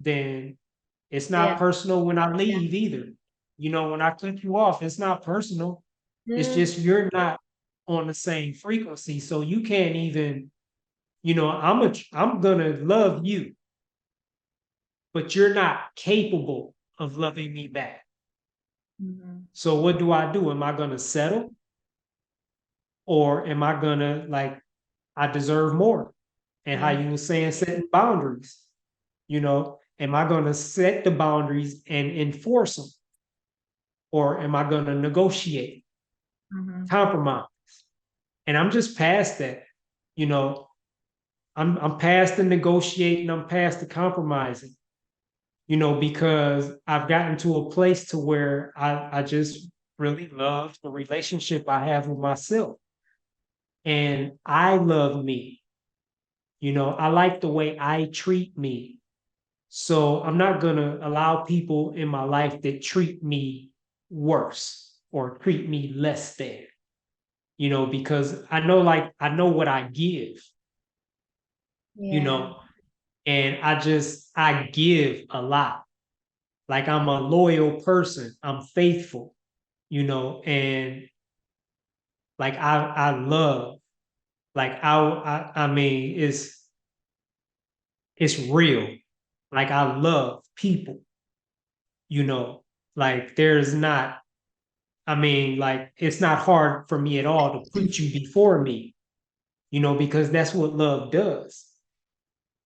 then it's not personal when I leave either. When I click you off, it's not personal. It's just you're not on the same frequency. So you can't even, I'm gonna love you, but you're not capable of loving me back. So what do? Am I gonna settle? Or am I gonna, like, I deserve more? And how you were saying, setting boundaries, am I gonna set the boundaries and enforce them? Or am I gonna negotiate, compromise? And I'm just past that. I'm past the negotiating, I'm past the compromising, because I've gotten to a place to where I just really love the relationship I have with myself. And I love me. I like the way I treat me. So I'm not going to allow people in my life that treat me worse or treat me less than, because I know what I give, and I give a lot. Like, I'm a loyal person. I'm faithful, and like, I love, like, I mean, it's real. Like, I love people, like, there's not, I mean, like, it's not hard for me at all to put you before me, because that's what love does.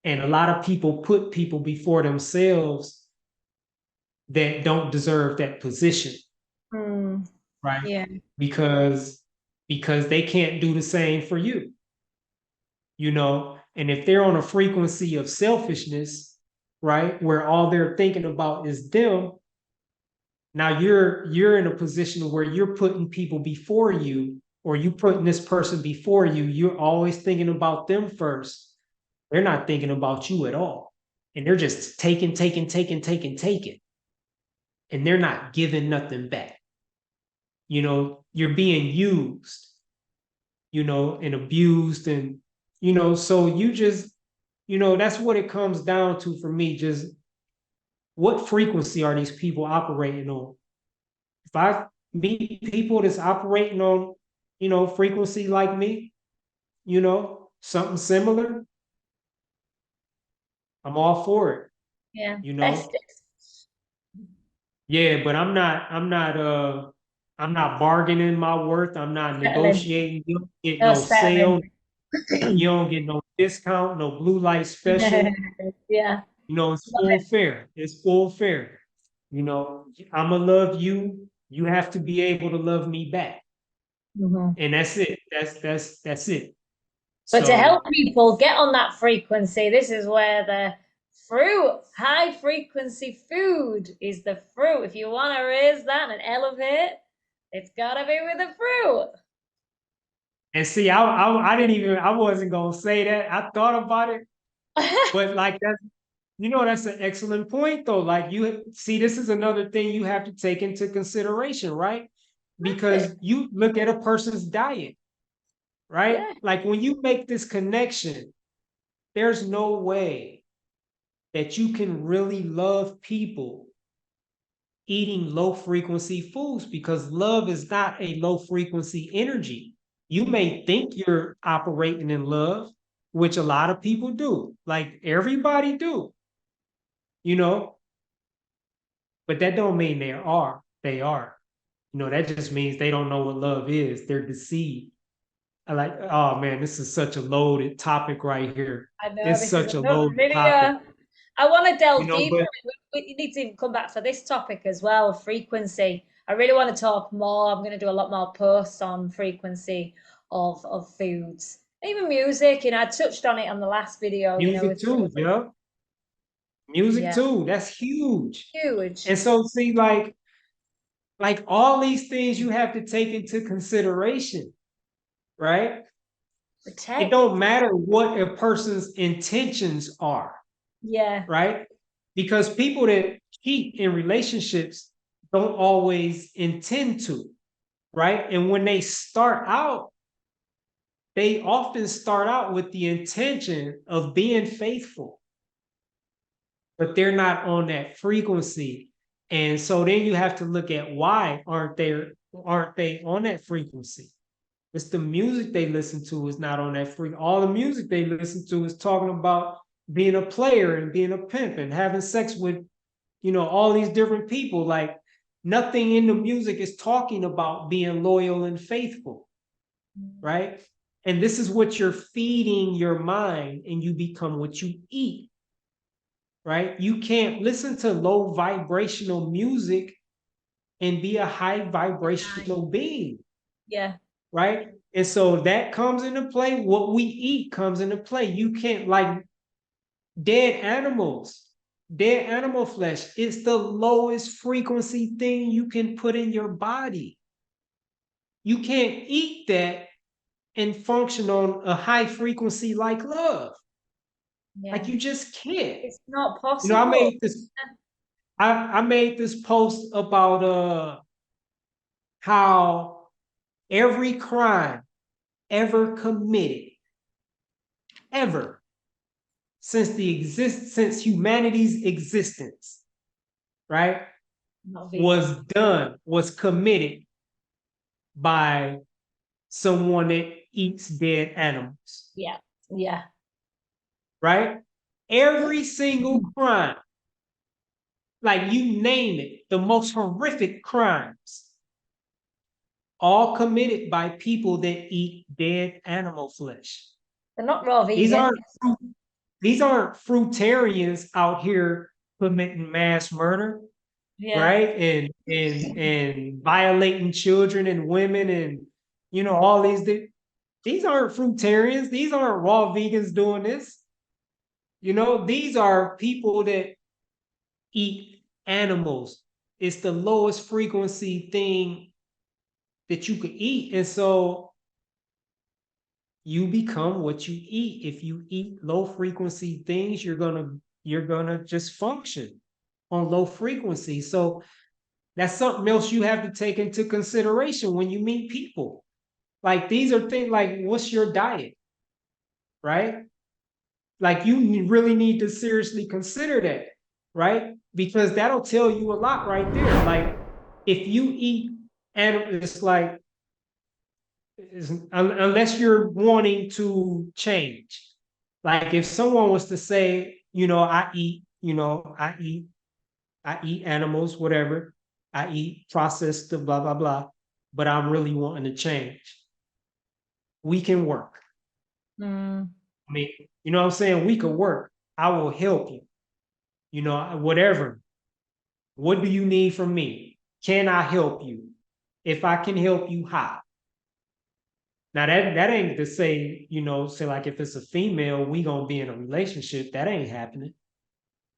And a lot of people put people before themselves that don't deserve that position, right? Yeah. Because they can't do the same for you, and if they're on a frequency of selfishness, right, where all they're thinking about is them, Now you're in a position where you're putting people before you, or you putting this person before you. You're always thinking about them first. They're not thinking about you at all. And they're just taking, taking, taking, taking, taking. And they're not giving nothing back. You're being used, and abused. And, so that's what it comes down to for me. Just what frequency are these people operating on? If I meet people that's operating on, frequency like me, something similar, I'm all for it. Yeah, You know, festive. yeah, but I'm not bargaining my worth. I'm not Settling. negotiating. You don't get No no settling. sale. You don't get no discount, no blue light special. Yeah. It's full fare. It's full fare. I'm gonna love you. You have to be able to love me back. Mhm. And that's it. That's it. But to help So, people get on that frequency, this is where the fruit, high frequency food is the fruit. If you want to raise that and elevate, it's got to be with the fruit. and see, I didn't even, I wasn't gonna say that. I thought about it, but like that's an excellent point though. Like, you see, this is another thing you have to take into consideration, right? Because you look at a person's diet, right? Yeah, Like, when you make this connection, there's no way that you can really love people eating low frequency foods, because love is not a low frequency energy. You may think you're operating in love, which a lot of people do, like everybody do, you know, but that don't mean they are. That just means they don't know what love is. They're deceived. Oh man, this is such a loaded topic right here. I know It's this is such a another loaded topic, video. I want to delve deeper. but We need to come back for this topic as well, frequency. I really want to talk more. I'm going to do a lot more posts on frequency of foods, even music. I touched on it on the last video. music With too, yeah. Music yeah, too. That's huge. huge. And so, see, like all these things you have to take into consideration, right? It Protect. don't matter what a person's intentions are, Yeah, right? Because people that cheat in relationships don't always intend to, right? And when they start out, they often start out with the intention of being faithful, but they're not on that frequency. And so then you have to look at why aren't they on that frequency? It's the music they listen to is not on that frequency. All the music they listen to is talking about being a player and being a pimp and having sex with, all these different people. Like, nothing in the music is talking about being loyal and faithful, right? And this is what you're feeding your mind, and you become what you eat, right? You can't listen to low vibrational music and be a high vibrational being, yeah. right? And so that comes into play. What we eat comes into play. You can't, like, dead animals, dead animal flesh. It's the lowest frequency thing you can put in your body. You can't eat that and function on a high frequency like love. Like, Yeah. you just can't. It's not I possible. made this. I made this post about how every crime ever committed, ever, since humanity's existence, right, Not vegan. was committed by someone that eats dead animals, Yeah. Yeah. right? Every single crime, like, you name it, the most horrific crimes, all committed by people that eat dead animal flesh. They're not raw These vegan. aren't these aren't fruitarians out here committing mass murder, Yeah. right? And violating children and women, and all these aren't fruitarians. These aren't raw vegans doing this. These are people that eat animals. it's the lowest frequency thing that you could eat. And so you become what you eat. If you eat low frequency things, you're gonna just function on low frequency. So that's something else you have to take into consideration when you meet people. Like these are things like what's your diet, right? Like you really need to seriously consider that, right? Because that'll tell you a lot right there. Like if you eat and it's like unless you're wanting to change. Like if someone was to say, I eat animals, whatever. I eat processed blah blah blah, but I'm really wanting to change. We can work. Mm. I mean, you know what I'm saying? We could work. I will help you. Whatever. What do you need from me? Can I help you? If I can help you, how? Now that ain't to say, say like if it's a female, we gonna be in a relationship. That ain't happening,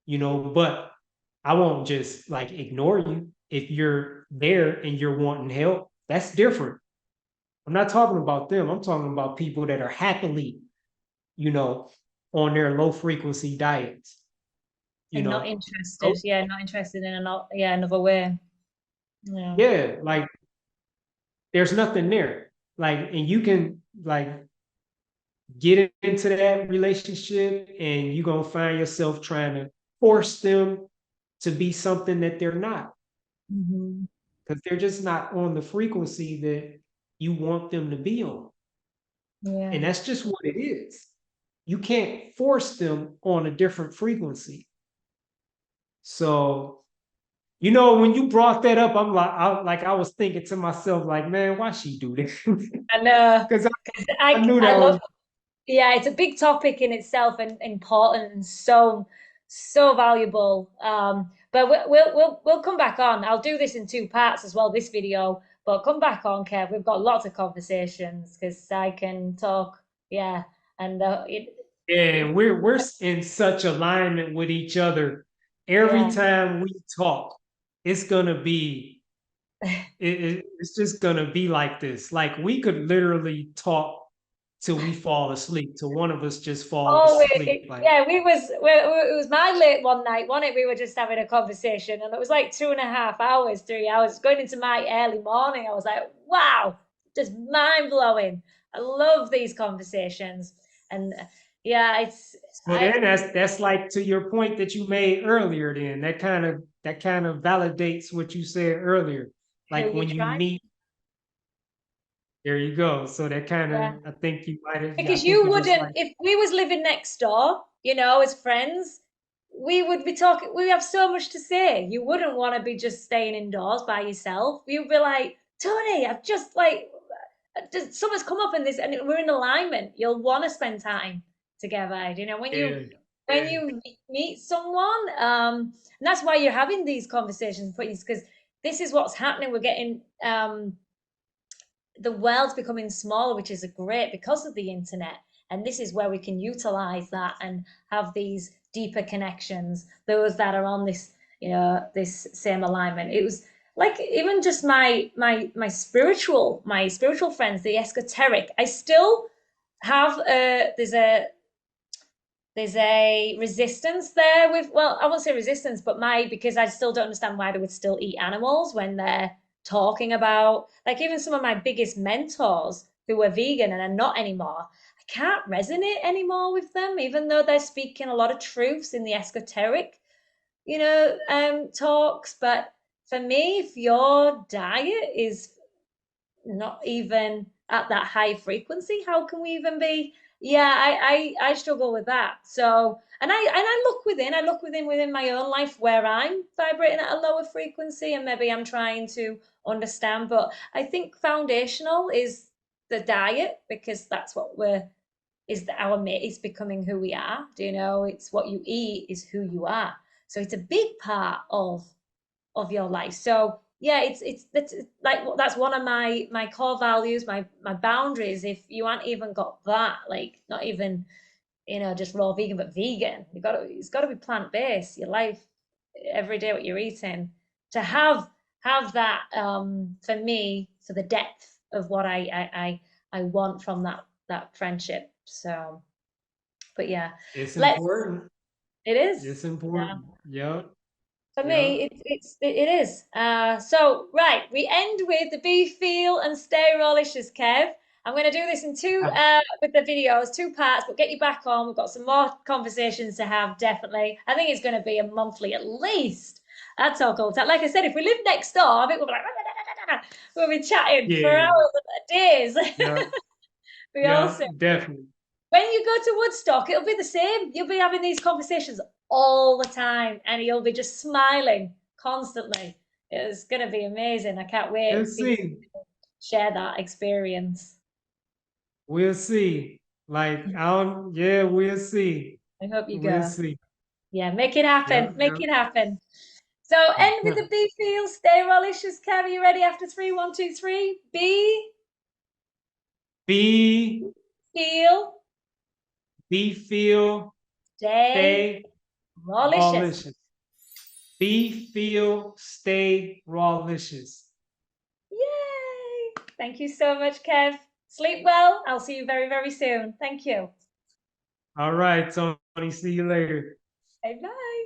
but I won't just like ignore you if you're there and you're wanting help. That's different. I'm not talking about them. I'm talking about people that are happily, you know, on their low frequency diets. You And not know, interested. Oh, Yeah, not interested in another way. Yeah. yeah, like there's nothing there. Like, and you can like get into that relationship and you're gonna find yourself trying to force them to be something that they're not Hmm. because they're just not on the frequency that you want them to be on. Yeah. And that's just what it is. You can't force them on a different frequency. So, when you brought that up, I was thinking to myself, like, man, why she do this? And uh, Because 'cause I knew I that love was yeah, it's a big topic in itself and important and so valuable. But we'll come back on. I'll do this in two parts as well, this video. But come back on, Kev. We've got lots of conversations because I can talk. Yeah, and and we're in such alignment with each other. Every yeah. time we talk, it's gonna be it's just gonna be like this. Like we could literally talk till we fall asleep, till one of us just fall Oh, asleep. Like, yeah, it was my late one night, wasn't it? We were just having a conversation, and it was like 2.5 hours, 3 hours, going into my early morning. I was like, wow, just mind blowing. I love these conversations, and yeah, so then that's like to your point that you made earlier. Then that kind of validates what you said earlier. who Like you when you try, meet, there you go. So that kind yeah. of, I think you might have, I Because think you you just wouldn't, like, if we was living next door, as friends, we would be talking. We have so much to say. You wouldn't want to be just staying indoors by yourself. You'd be like, Toni, I've just like, something's come up in this, and we're in alignment. You'll want to spend time together. When you yeah, when you meet someone, and that's why you're having these conversations, because this is what's happening. We're getting the world's becoming smaller, which is great because of the internet. And this is where we can utilize that and have these deeper connections, those that are on this same alignment. It was like even just my spiritual friends, the esoteric. I still have there's a resistance there with, well, I won't say resistance, but because I still don't understand why they would still eat animals when they're talking about, like, even some of my biggest mentors who were vegan and are not anymore. I can't resonate anymore with them, even though they're speaking a lot of truths in the esoteric, talks. But for me, if your diet is not even at that high frequency, how can we even be? Yeah, I struggle with that. So, and I look within my own life where I'm vibrating at a lower frequency, and maybe I'm trying to understand. But I think foundational is the diet, because that's what our mate is becoming who we are. It's what you eat is who you are. So it's a big part of your life. So yeah, it's like that's one of my core values, my boundaries. If you haven't even got that, like not even just raw vegan, but vegan, it's got to be plant based. Your life every day, what you're eating. have that for me, for the depth of what I want from that friendship. So, but yeah, It's let's. important. It is. It's Yeah. important. Yep. For me, Yep. it is. So right, we end with the be, feel, and stay Rawlicious, Kev. I'm going to do this in two with the videos, two parts, but get you back on. We've got some more conversations to have, definitely. I think it's going to be a monthly at least. That's all cool. Like I said, if we live next door, I think we'll be like, we'll be chatting for Yeah. hours and days. Yeah. We Yeah. also, Definitely. when you go to Woodstock, it'll be the same. You'll be having these conversations all the time, and you'll be just smiling constantly. It's going to be amazing. I can't wait We'll for you see. to share that experience. We'll see. Like I don't. Yeah. We'll see. I hope you We'll go. see. Yeah, make it happen. Yep. Make it happen. So end with the Yep. B feel. Stay Rawlicious, Kev. Are you ready after three? One, two, three. B Be. feel. Be. Feel. Stay Stay. Rawlicious. Rawlicious. Be. Feel. Stay. Rawlicious. Yay! Thank you so much, Kev. Sleep well. I'll see you very, very soon. Thank you. All right, Tony. See you later. Bye bye.